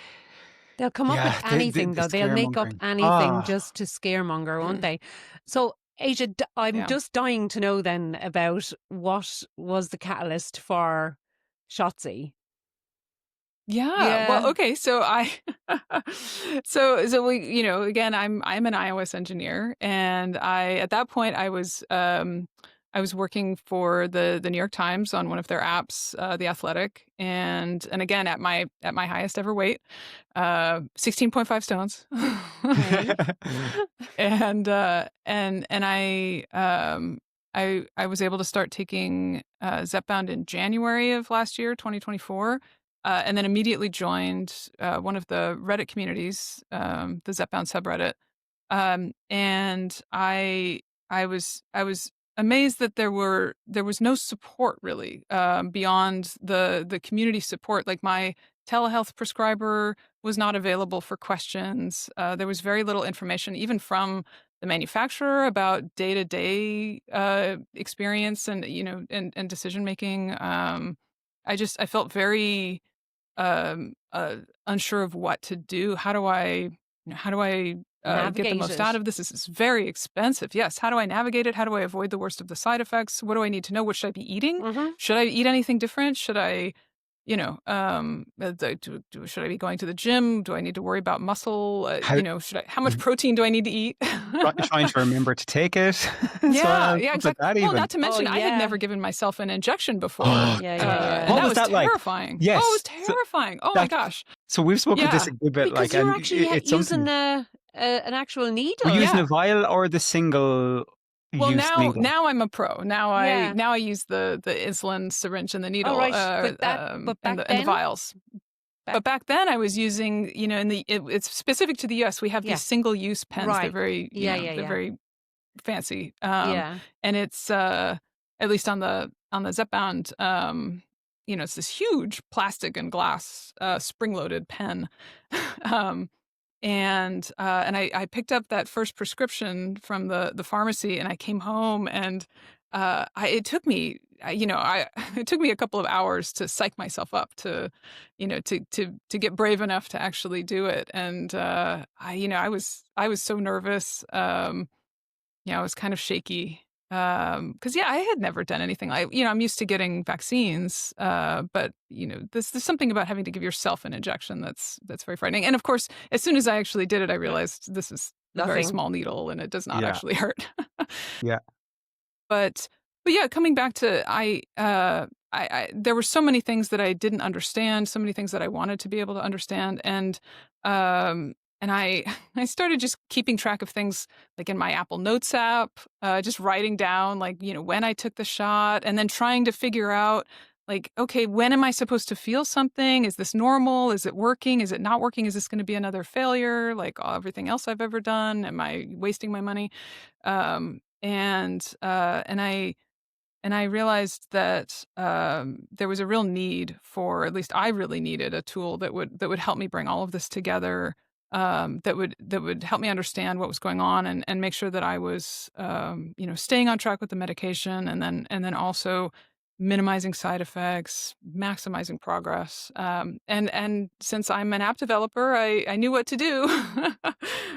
They'll come up with yeah, anything, the though. They'll make up scaremongering. anything Ah. just to scaremonger, won't they? So, Asia, I'm yeah. just dying to know then about what was the catalyst for Shotsy. Yeah. Well, Yeah. okay. So so we, again, I'm an iOS engineer, and at that point I was working for the New York Times on one of their apps, The Athletic, and again at my highest ever weight, 16.5 stones. Okay. And I was able to start taking Zepbound in January of last year, 2024, and then immediately joined one of the Reddit communities, the Zepbound subreddit, and I was amazed that there was no support really, beyond the community support. Like, my telehealth prescriber was not available for questions. There was very little information, even from the manufacturer, about day-to-day experience and and decision making. I felt very unsure of what to do. How do I get the Navigate most it. out of this? This is very expensive. Yes. How do I navigate it? How do I avoid the worst of the side effects? What do I need to know? What should I be eating? Mm-hmm. Should I eat anything different? Should I, should I be going to the gym? Do I need to worry about muscle? How, How much protein do I need to eat? trying to remember to take it. Yeah, Stuff exactly. like that Well, even. not to mention, Oh, I had yeah. never given myself an injection before. Oh, Yeah. And What that was that like? terrifying. Yes. Oh, it was So terrifying. Oh my that- gosh. So we've spoken Yeah. this a good bit, Because like, you're and actually it's using something. an actual needle. We're using Yeah. a vial or the single Well, use needle. now I'm a pro. Now Yeah. I use the insulin syringe and the needle, Oh, right. But back and the then? vials. But back then, I was using, it's specific to the U.S. We have Yeah. these single-use pens. They're Right. very, Yeah. they're very fancy. Yeah. And it's at least on the Zepbound, it's this huge plastic and glass spring-loaded pen. And I picked up that first prescription from the pharmacy, and I came home, and it took me it took me a couple of hours to psych myself up to get brave enough to actually do it. And I was so nervous. I was kind of shaky. Because I had never done anything like, I'm used to getting vaccines, but there's something about having to give yourself an injection that's very frightening. And of course, as soon as I actually did it, I realized this is a very Nothing. small needle and it does not Yeah. actually hurt. Yeah. But yeah, coming back to I there were so many things that I didn't understand, so many things that I wanted to be able to understand, and I started just keeping track of things, like in my Apple Notes app, just writing down, like, when I took the shot, and then trying to figure out, like, okay, when am I supposed to feel something? Is this normal? Is it working? Is it not working? Is this going to be another failure, like everything else I've ever done? Am I wasting my money? And I realized that there was a real need for, at least I really needed, a tool that would help me bring all of this together, that would help me understand what was going on, and make sure that I was staying on track with the medication, and then also minimizing side effects, maximizing progress. And since I'm an app developer, I knew what to do.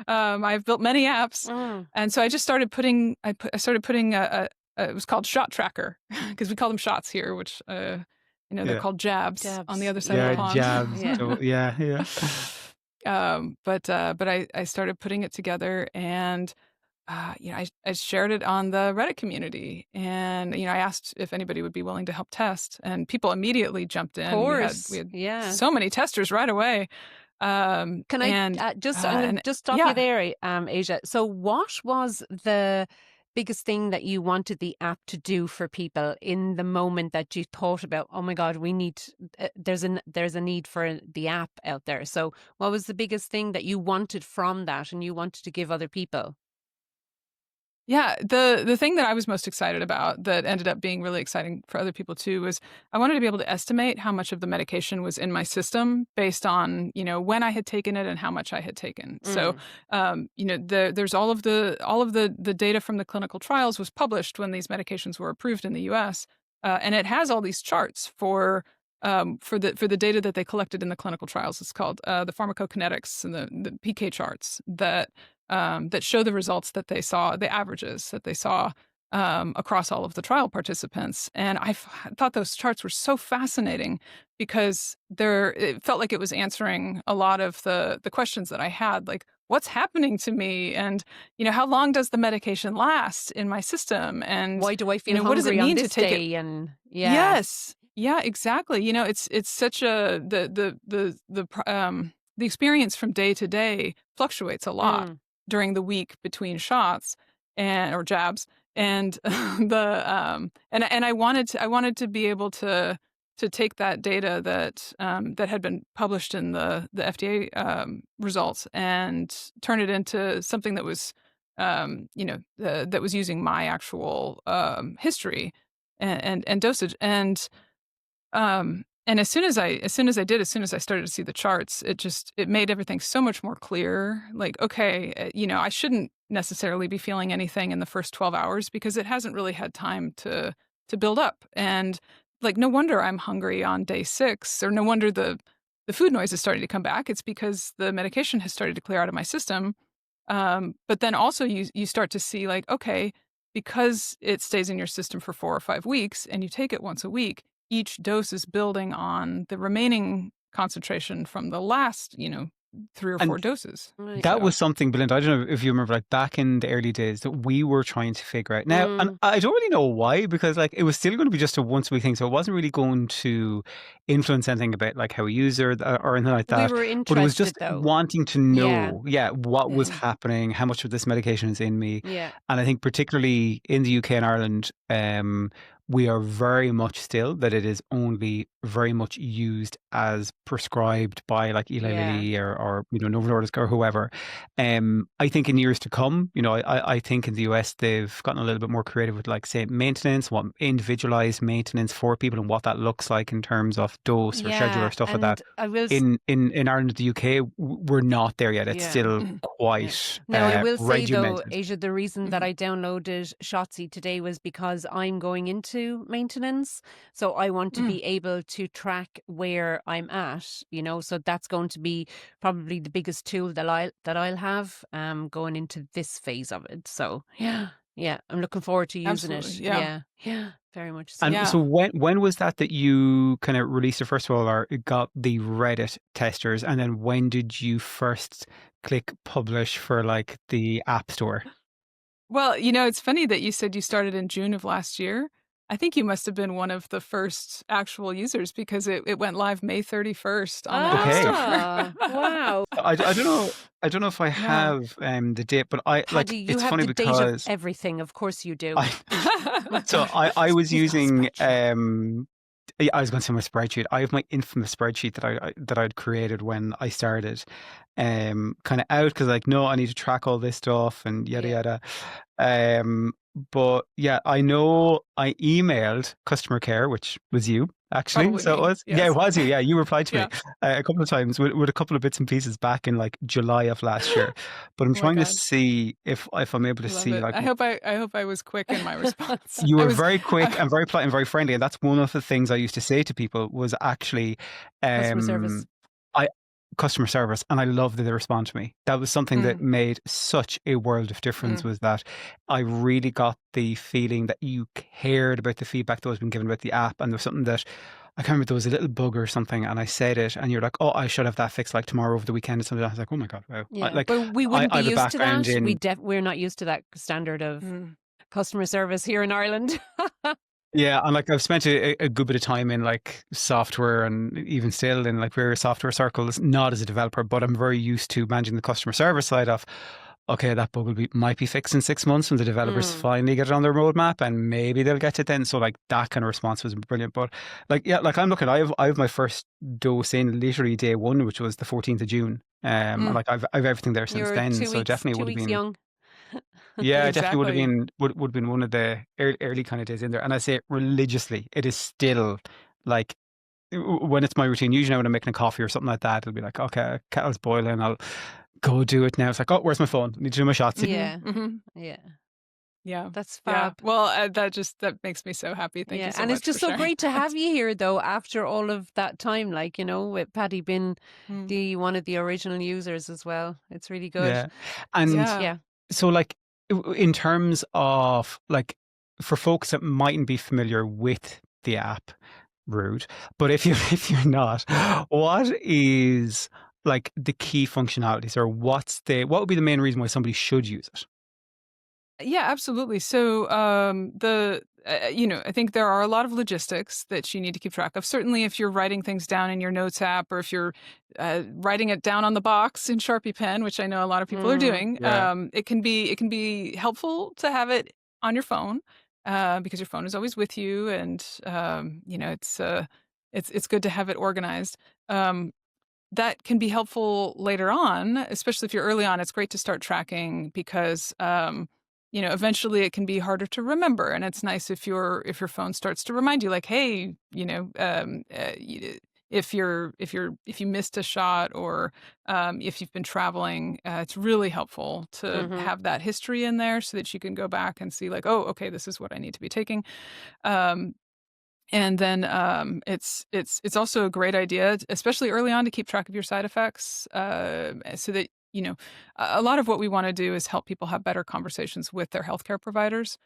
I've built many apps, and so I just started putting it was called Shot Tracker, because we call them shots here, which they're called jabs on the other side of the pond. Jabs. Yeah. So, yeah. But I started putting it together, and I shared it on the Reddit community, and I asked if anybody would be willing to help test, and people immediately jumped in. Of course. We had Yeah. so many testers right away. Can I I'm going to just stop yeah. you there, Aja? So what was the biggest thing that you wanted the app to do for people in the moment that you thought about, oh my God, we need, there's a need for the app out there? So what was the biggest thing that you wanted from that and you wanted to give other people? Yeah, the thing that I was most excited about, that ended up being really exciting for other people too, was I wanted to be able to estimate how much of the medication was in my system based on, when I had taken it and how much I had taken. So, there's all of the data from the clinical trials was published when these medications were approved in the U.S. And it has all these charts for the data that they collected in the clinical trials. It's called the pharmacokinetics and the PK charts that show the results that they saw, the averages that they saw across all of the trial participants. And I thought those charts were so fascinating, because it felt like it was answering a lot of the questions that I had, like, what's happening to me? And, how long does the medication last in my system? And why do I feel what does it hungry mean on to this take day? it? And yeah. Yes. Yeah, exactly. It's such a, the experience from day to day fluctuates a lot during the week between shots or jabs, and and I wanted to be able to take that data that had been published in the FDA results, and turn it into something that was that was using my actual history and dosage, and And as soon as I started to see the charts, it made everything so much more clear. Like, okay, I shouldn't necessarily be feeling anything in the first 12 hours because it hasn't really had time to build up. And like, no wonder I'm hungry on day 6, or no wonder the food noise is starting to come back. It's because the medication has started to clear out of my system. But then also you start to see like, okay, because it stays in your system for 4 or 5 weeks and you take it once a week, each dose is building on the remaining concentration from the last, 3 or 4 And doses. Right. that So, was something, Belinda. I don't know if you remember, like back in the early days, that we were trying to figure out. Now, and I don't really know why, because like it was still going to be just a once a week thing, so it wasn't really going to influence anything about like how we use it or anything like We that. were But it was interested just though. wanting to Yeah. know, what was mm, happening, how much of this medication is in me, Yeah. and I think particularly in the UK and Ireland, we are very much still that it is only very much used as prescribed by like Eli Yeah. Lilly or Novo Nordisk or whoever. I think in years to come, I think in the US they've gotten a little bit more creative with like say maintenance, what individualized maintenance for people and what that looks like in terms of dose or schedule or Yeah. stuff like that. And I will In Ireland and the UK, we're not there yet. It's yeah. still mm, Yeah. quite Now, I will say though, regimented. Asia, the reason that mhm. I downloaded Shotsy today was because I'm going into maintenance. So I want to Mm. be able to track where I'm at, so that's going to be probably the biggest tool that I'll have going into this phase of it. So yeah, I'm looking forward to using Absolutely. it. Yeah. Yeah, very much so. And so Yeah. when was that you kind of released it first of all, or it got the Reddit testers, and then when did you first click publish for like the App Store? Well, it's funny that you said you started in June of last year. I think you must have been one of the first actual users because it went live May 31st on the App Okay, Ah, Store. wow. I don't know. I don't know if I Yeah. have the date, but I like Paddy, you it's have funny the date of because everything. Of course you do. I I was He's got a using spreadsheet. yeah, I was going to say my spreadsheet. I have my infamous spreadsheet that I'd created when I started, kind of out because like no, I need to track all this stuff and yada Yeah. yada. Um, but yeah, I know I emailed customer care, which was you actually. Probably So it me. was yeah, it Yes. was you. Yeah, you replied to me Yeah. a couple of times with a couple of bits and pieces back in like July of last year. But I'm Oh my trying to God. see if I'm able I to love see it. like I hope I was quick in my response. you I were was very quick I, and very polite and very friendly, and that's one of the things I used to say to people was actually, Customer service. I customer service, and I love that they respond to me. That was something that mm, made such a world of difference. mm. Was that I really got the feeling that you cared about the feedback that was been given about the app, and there was something that I can't remember. There was a little bug or something, and I said it, and you're like, "Oh, I should have that fixed like tomorrow over the weekend." And something. I was like, "Oh my god, wow!" Yeah, but we wouldn't I be have a used to background that. in We're not used to that standard of Mm. customer service here in Ireland. yeah, and like I've spent a good bit of time in like software and even still in like various software circles, not as a developer, but I'm very used to managing the customer service side of, okay, that bug might be fixed in 6 months when the developers Mm. finally get it on their roadmap and maybe they'll get it then. So like that kind of response was brilliant. But like, yeah, like I'm looking, I have my first dose in literally day one, which was the 14th of June. And Mm. like I've everything there since You're then. two So weeks definitely two would have weeks been young. yeah, it definitely would have Exactly. been would have been one of the early kind of days in there. And I say it religiously. It is still like when it's my routine. Usually when I'm making a coffee or something like that, it'll be like, okay, kettle's boiling. I'll go do it now. It's like, oh, where's my phone? I need to do my shots. Yeah, Mm-hmm. Mm-hmm. yeah, Yeah. that's Yeah. fab. Well, that makes me so happy. Thank Yeah, you so and it's much for just so sharing great to that. have you here, though, after all of that time. Like, with Paddy being Mm. the one of the original users as well. It's really good. Yeah, and Yeah. Yeah. so like in terms of like for folks that mightn't be familiar with the app, rude, but if you if you're not, what is like the key functionalities or what would be the main reason why somebody should use it? Yeah, absolutely. So, I think there are a lot of logistics that you need to keep track of. Certainly, if you're writing things down in your notes app, or if you're writing it down on the box in Sharpie pen, which I know a lot of people are Mm. doing, Yeah. it can be helpful to have it on your phone because your phone is always with you, and it's good to have it organized. Um, that can be helpful later on, especially if you're early on. It's great to start tracking because eventually it can be harder to remember, and it's nice if your phone starts to remind you, like, hey, if you missed a shot, or if you've been traveling, it's really helpful to have that history in there so that you can go back and see, like, oh, okay, this is what I need to be taking. Um, and then it's also a great idea, especially early on, to keep track of your side effects, so that a lot of what we want to do is help people have better conversations with their healthcare providers.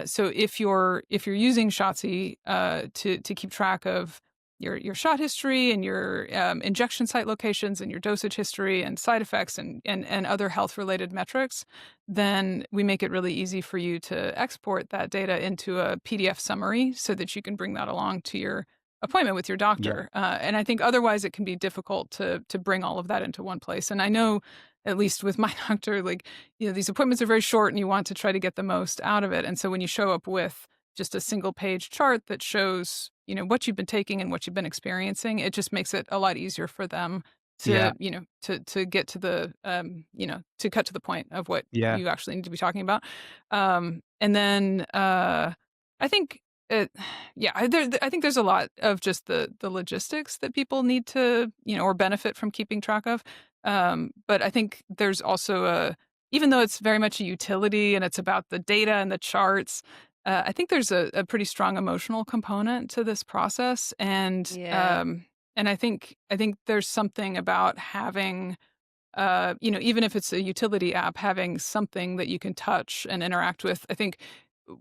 So if you're using Shotsy to keep track of your shot history and your injection site locations and your dosage history and side effects and other health related metrics, then we make it really easy for you to export that data into a PDF summary so that you can bring that along to your appointment with your Yeah. doctor. And I think otherwise it can be difficult to bring all of that into one place. And I know, at least with my doctor, like, these appointments are very short and you want to try to get the most out of it. And so when you show up with just a single page chart that shows, what you've been taking and what you've been experiencing, it just makes it a lot easier for them to, Yeah. to get to the, to cut to the point of what Yeah. you actually need to be talking about. And then I think it, yeah, I think there's a lot of just the logistics that people need to, or benefit from keeping track of. But I think there's also even though it's very much a utility and it's about the data and the charts, I think there's a pretty strong emotional component to this process, and Yeah. I think there's something about having, even if it's a utility app, having something that you can touch and interact with. I think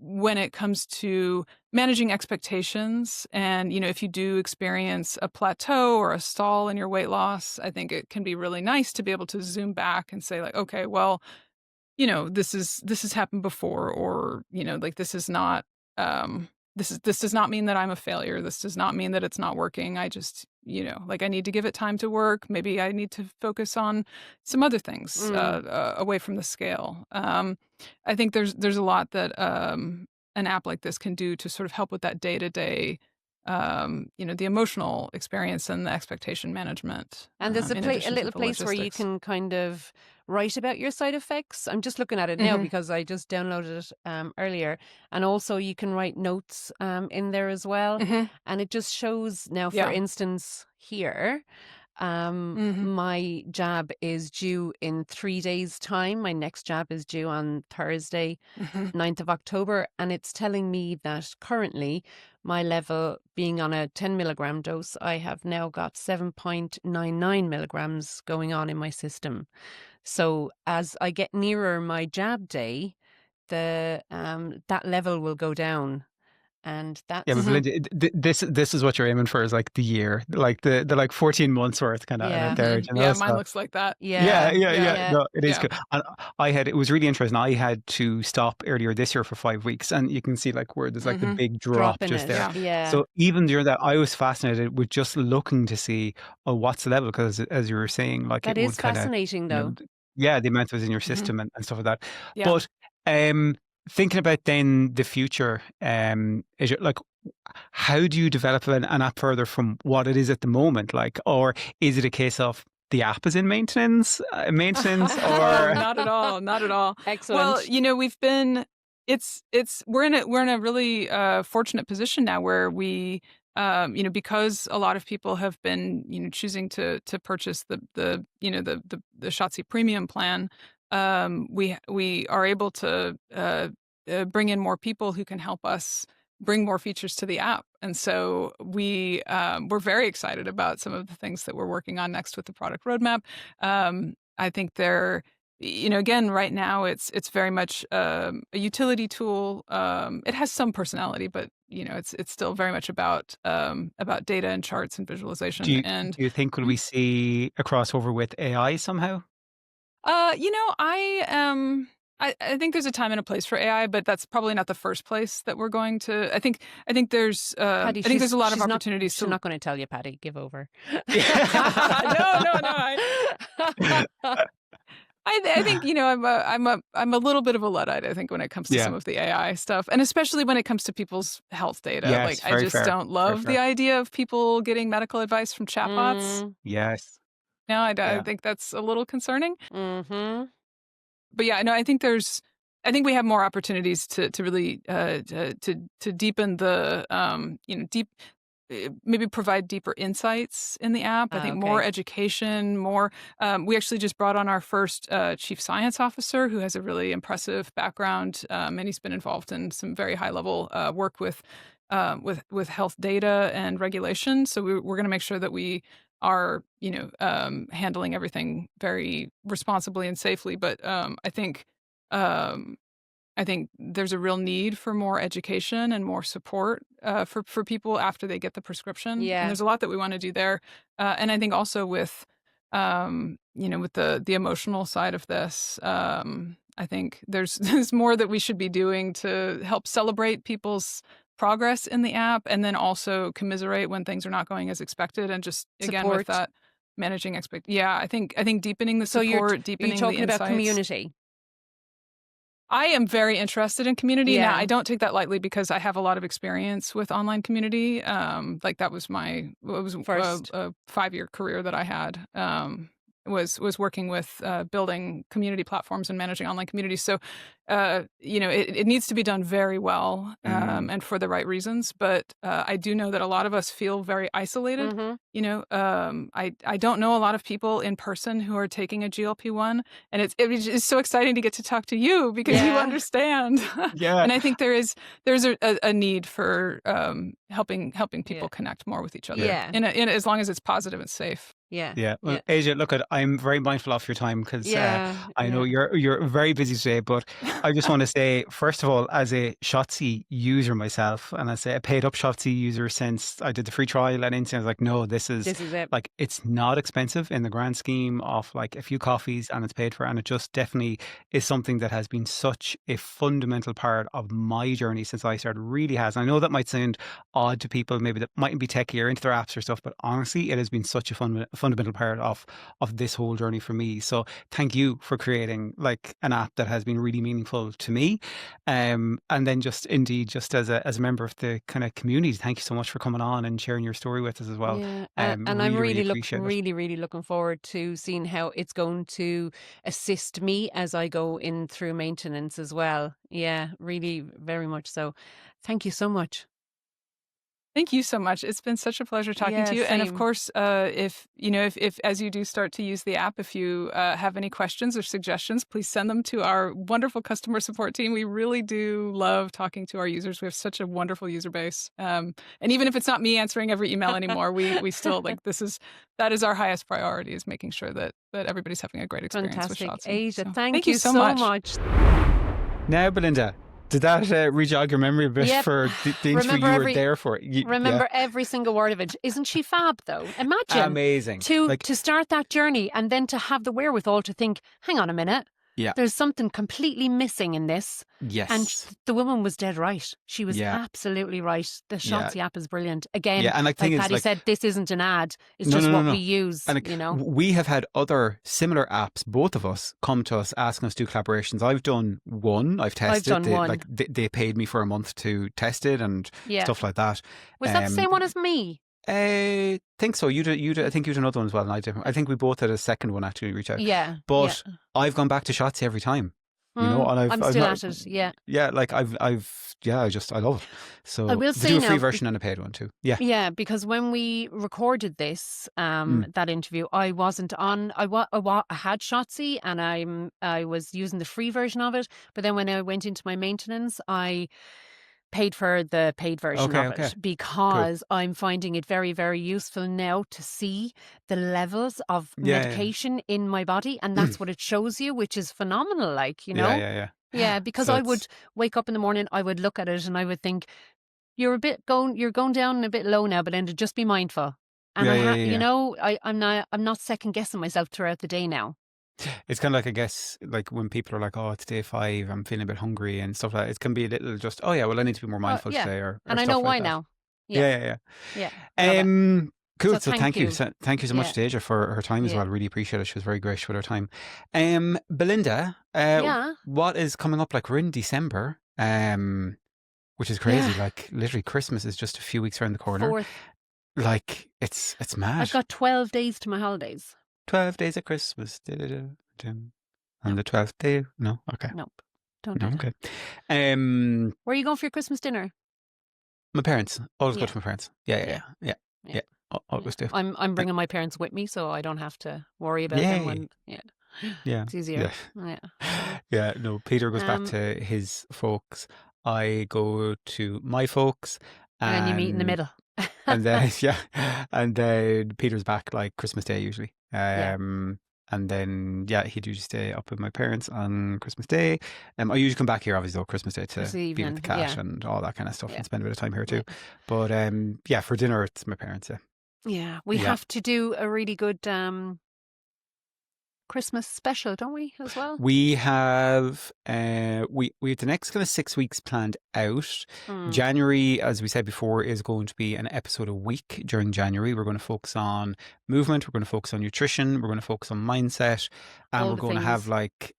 when it comes to managing expectations, and if you do experience a plateau or a stall in your weight loss, I think it can be really nice to be able to zoom back and say, like, okay, well, this has happened before, or, like, this is not, this does not mean that I'm a failure. This does not mean that it's not working. I just, like, I need to give it time to work. Maybe I need to focus on some other things, away from the scale. I think there's a lot that, an app like this can do to sort of help with that day to day, the emotional experience and the expectation management, And there's in a addition to little the place where you logistics. can kind of write about your side effects. I'm just looking at it now Hmm. because I just downloaded it earlier. And also you can write notes in there as well. Hmm. And it just shows now, for Yeah. instance, here, Hmm. my jab is due in 3 days' time. My next jab is due on Thursday, Hmm. 9th of October, and it's telling me that currently my level, being on a 10 milligram dose, I have now got 7.99 milligrams going on in my system. So as I get nearer my jab day, the that level will go down, and Yeah, but that's Hmm. Belinda, this is what you're aiming for, is like the year, like the like 14 months worth kind of yeah, there, Yeah, mine so looks like that. yeah, yeah, yeah, Yeah. yeah. yeah. No, it is Yeah. good. And it was really interesting. I had to stop earlier this year for 5 weeks, and you can see like where there's like the Hmm. big drop Drop in just it. there. Yeah. Yeah. So even during that, I was fascinated with just looking to see, oh, what's the level? Because as you were saying, like That it would is kind of, fascinating, you know, though. yeah, the amount that was in your Hmm. system and stuff like that. Yeah. But thinking about then the future, is it like, how do you develop an app further from what it is at the moment? Like, or is it a case of the app is in maintenance, Oh, or not at all. Not at all. Well, Excellent. we've been, we're in a really fortunate position now where we, because a lot of people have been, choosing to purchase the Shotsy premium plan. We are able to bring in more people who can help us bring more features to the app. And so we're very excited about some of the things that we're working on next with the product roadmap. I think they're, again, right now it's very much a utility tool. It has some personality, but it's still very much about data and charts and do visualization. you And do you think will we see a crossover with AI somehow? I am. I think there's a time and a place for AI, but that's probably not the first place that we're going to. I think there's Paddy, I think there's a lot of opportunities she's to. not going to tell you, Paddy. Give over. No, no, no. I think I'm a little bit of a luddite. I think when it comes to some Yeah. of the AI stuff, and especially when it comes to people's health data. Like, Yes. I Very just fair. don't Very love the fair. idea of people getting medical advice from chatbots. Mm, Yes. No, I Yeah. think that's a little concerning. mm-hmm. But yeah, no, I think there's I think we have more opportunities to really to deepen the maybe provide deeper insights in the app. I think more education, more. We actually just brought on our first chief science officer who has a really impressive background, and he's been involved in some very high level work with health data and regulation. So we're going to make sure that we are handling everything very responsibly and safely. But I think there's a real need for more education and more support for people after they get the prescription. Yeah. And there's a lot that we want to do there. And I think also with, with the emotional side of this, I think there's more that we should be doing to help celebrate people's progress in the app, and then also commiserate when things are not going as expected, and just again Support. with that managing Yeah, I think deepening the So support, deepening you're talking the about insights. community. I am very interested in community. Yeah. Now, I don't take that lightly because I have a lot of experience with online community. Like that was First. a 5-year career that I had. Was working with building community platforms and managing online communities. So, it needs to be done very well and for the right reasons. But I do know that a lot of us feel very isolated. Mm-hmm. I don't know a lot of people in person who are taking a GLP-1, and it's so exciting to get to talk to you because you Yeah. understand. Yeah. And I think there's a need for helping people connect more with each other. Yeah. In as long as it's positive and safe. Yeah. Yeah. Well, Aja, look, I'm very mindful of your time because Yeah. I know you're very busy today, but I just want to say, first of all, as a Shotsy user myself, and I say a paid up Shotsy user since I did the free trial and instantly I was like, no, this is it. like, it's not expensive in the grand scheme of like a few coffees, and it's paid for. And it just definitely is something that has been such a fundamental part of my journey since I started. Really has. And I know that might sound odd to people maybe that mightn't be techie or into their apps or stuff, but honestly, it has been such a fundamental part of this whole journey for me. So thank you for creating like an app that has been really meaningful to me. And then just as a member of the kind of community, thank you so much for coming on and sharing your story with us as well. Yeah. And I'm appreciate it. really looking forward to seeing how it's going to assist me as I go in through maintenance as well. Yeah, really, very much so. Thank you so much. Thank you so much. It's been such a pleasure talking to you. And of same. course, if as you do start to use the app, if you have any questions or suggestions, please send them to our wonderful customer support team. We really do love talking to our users. We have such a wonderful user base. And even if it's not me answering every email anymore, we still like that is our highest priority, is making sure that everybody's having a great experience Fantastic. with Shotsy. Aja, So, thank you so much. Now, Belinda, did that rejog your memory a bit Yep. for the interview Remember you were there for? Remember every single word of it. Isn't she fab, though? Imagine Amazing. to start that journey and then to have the wherewithal to think, hang on a minute, Yeah. there's something completely missing in this. Yes. And the woman was dead right. She was Yeah. absolutely right. The Shotsy app is brilliant. Again, Yeah, and like, thing is, Paddy like, said, this isn't an ad. It's No, just no, no, what no. we use, And like, you know. we have had other similar apps, both of us, come to us asking us to do collaborations. I've done one. I've tested done it. one. Like they paid me for a month to test it and Yeah. stuff like that. Was that the same one as me? I think so. I think you did another one as well, and I did. I think we both had a second one actually reach out. Yeah. But I've gone back to Shotsy every time. You know, and I'm still at it. Yeah. Yeah, like I love it. So I will they say do a free now, version and a paid one too. Yeah. Yeah, because when we recorded this, that interview, I wasn't on. I had Shotsy, and I was using the free version of it. But then when I went into my maintenance, I paid for the paid version of it because I'm finding it very, very useful now to see the levels of medication in my body, and that's what it shows you, which is phenomenal. Like, you know, yeah. Because So I would wake up in the morning, I would look at it, and I would think, you're going down a bit low now, Belinda. Just be mindful. And you know, I'm not second guessing myself throughout the day now. It's kind of like, I guess, like when people are like, oh, it's day 5, I'm feeling a bit hungry and stuff like that. It can be a little just, oh yeah, well, I need to be more mindful today. Or and I stuff know like why that. now. Yeah. Cool. So thank you. Thank you so much to Aja for her time as well. Really appreciate it. She was very gracious with her time. Belinda, what is coming up? Like, we're in December, which is crazy. Yeah. Like, literally Christmas is just a few weeks around the corner. 4th. Like, it's mad. I've got 12 days to my holidays. 12 days of Christmas. And the 12th day? No? Okay. Nope. Don't do that. Okay. Where are you going for your Christmas dinner? My parents. Always go Yeah. to my parents. Yeah. Yeah. Always do. I'm bringing my parents with me, so I don't have to worry about them when. Yeah. Yeah. It's easier. Yeah. Yeah. Yeah. No, Peter goes back Um, to his folks. I go to my folks. and then you meet in the middle. And then, and then Peter's back like Christmas Day usually. Yeah. And then, he'd usually stay up with my parents on Christmas Day. I usually come back here, obviously, though, Christmas Day to be with the cat and all that kind of stuff and spend a bit of time here too. But for dinner, it's my parents. Yeah, we have to do a really good Christmas special, don't we, as well? We have we have the next kind of 6 weeks planned out. January, as we said before, is going to be an episode a week during January. We're going to focus on movement, we're going to focus on nutrition, we're going to focus on mindset, and we're going to have like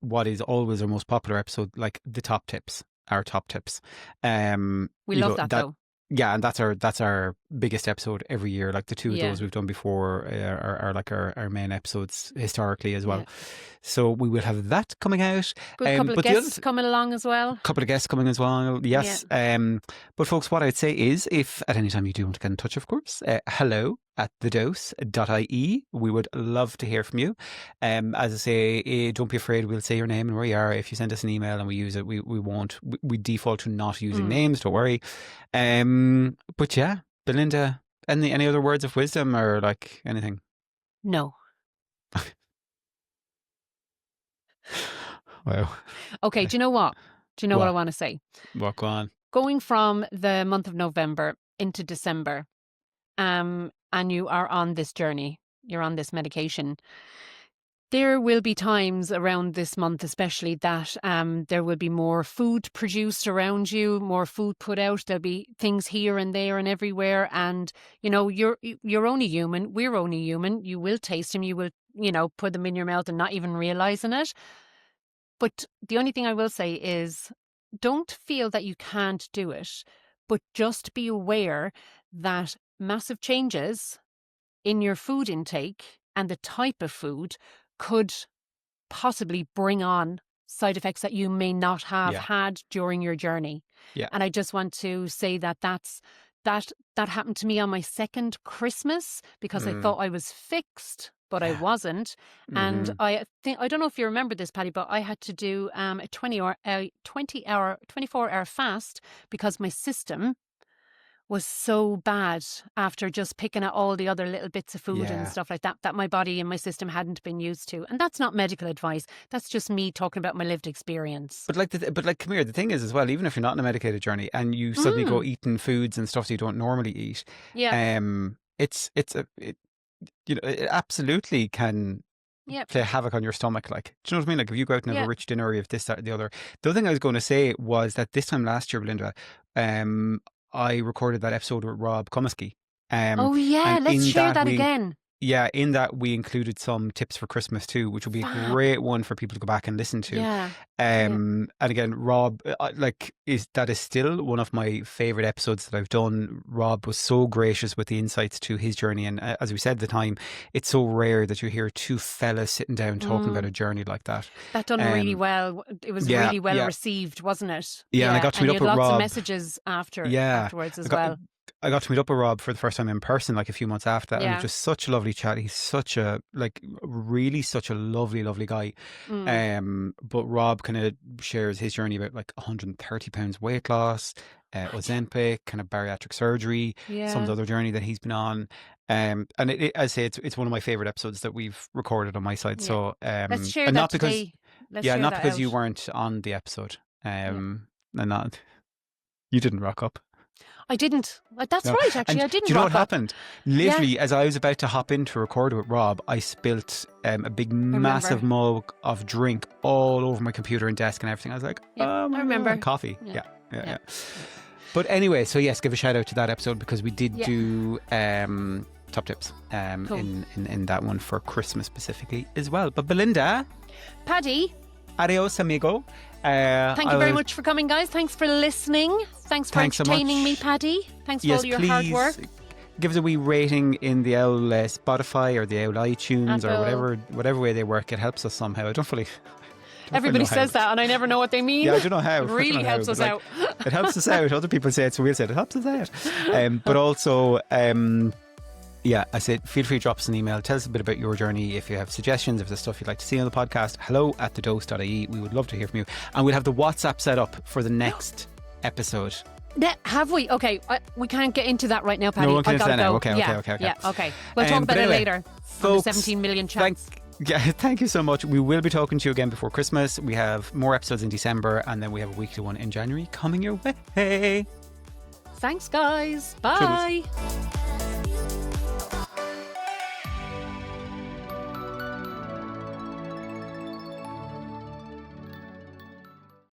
what is always our most popular episode, like the top tips, our top tips. We love that though. Yeah, and that's our biggest episode every year. Like the two of those we've done before are like our main episodes historically as well. So we will have that coming out. Good couple of guests coming along as well. Couple of guests coming as well, yes. Yeah. But folks, what I'd say is, if at any time you do want to get in touch, of course, hello@thedose.ie. We would love to hear from you. As I say, don't be afraid. We'll say your name and where you are. If you send us an email and we use it, we won't. We default to not using names. Don't worry. But yeah, Belinda, any other words of wisdom or like anything? No. Wow. Okay, do you know what? Do you know what I want to say? What, go on. Going from the month of November into December, and you are on this journey, you're on this medication, there will be times around this month especially that there will be more food produced around you, more food put out. There'll be things here and there and everywhere. And, you know, you're only human. We're only human. You will taste them. You will, put them in your mouth and not even realizing it. But the only thing I will say is don't feel that you can't do it, but just be aware that massive changes in your food intake and the type of food could possibly bring on side effects that you may not have had during your journey. Yeah. And I just want to say that that happened to me on my second Christmas because I thought I was fixed, but I wasn't. And I don't know if you remember this, Patty, but I had to do a 24-hour fast because my system was so bad after just picking at all the other little bits of food and stuff like that my body and my system hadn't been used to. And that's not medical advice. That's just me talking about my lived experience. But come here, the thing is as well, even if you're not on a medicated journey and you suddenly go eating foods and stuff that you don't normally eat, it absolutely can play havoc on your stomach. Like, do you know what I mean? Like if you go out and have a rich dinner or you have this, that, or the other. The other thing I was going to say was that this time last year, Belinda, I recorded that episode with Rob Comiskey. Let's share that again. Yeah, in that we included some tips for Christmas too, which would be a great one for people to go back and listen to. Yeah. And again, Rob, is still one of my favorite episodes that I've done. Rob was so gracious with the insights to his journey, and as we said at the time, it's so rare that you hear two fellas sitting down talking about a journey like that. That done really well. It was really well received, wasn't it? Yeah, and I got to meet up with Rob. Lots of messages afterwards as well. I got to meet up with Rob for the first time in person, like a few months after that. And it was just such a lovely chat. He's such a lovely, lovely guy. But Rob kind of shares his journey about like 130 pounds weight loss, Ozempic, kind of bariatric surgery, some of the other journey that he's been on. And I say it's one of my favorite episodes that we've recorded on my side. So let's share and that not because today. Not because you weren't on the episode. And not you didn't rock up. I didn't. That's right, actually. I didn't. Do you know what happened? Literally, as I was about to hop in to record with Rob, I spilt a big, massive mug of drink all over my computer and desk and everything. I was like, I remember. Coffee. Yeah. But anyway, so yes, give a shout out to that episode because we did do top tips in that one for Christmas specifically as well. But Belinda. Paddy. Adios, amigo. Thank you very much for coming, guys. Thanks for listening. Thanks for entertaining me, Paddy. Thanks for all your hard work. Give us a wee rating in the old Spotify or the old iTunes or whatever way they work. It helps us somehow. I don't fully Everybody how. says that, and I never know what they mean. Yeah, I don't know how. It really helps us out. It helps us out. Other people say it, so we'll say it helps us out. But also, yeah, I said, feel free to drop us an email. Tell us a bit about your journey. If you have suggestions, if there's stuff you'd like to see on the podcast, hello@thedose.ie. We would love to hear from you. And we'll have the WhatsApp set up for the next episode. Have we? Okay, we can't get into that right now, Paddy. No, we I gotta now. go. Okay. Yeah, okay. We'll talk about it later. Folks, on the 17 million chats. Thank you so much. We will be talking to you again before Christmas. We have more episodes in December, and then we have a weekly one in January coming your way. Thanks, guys. Bye. Toodles.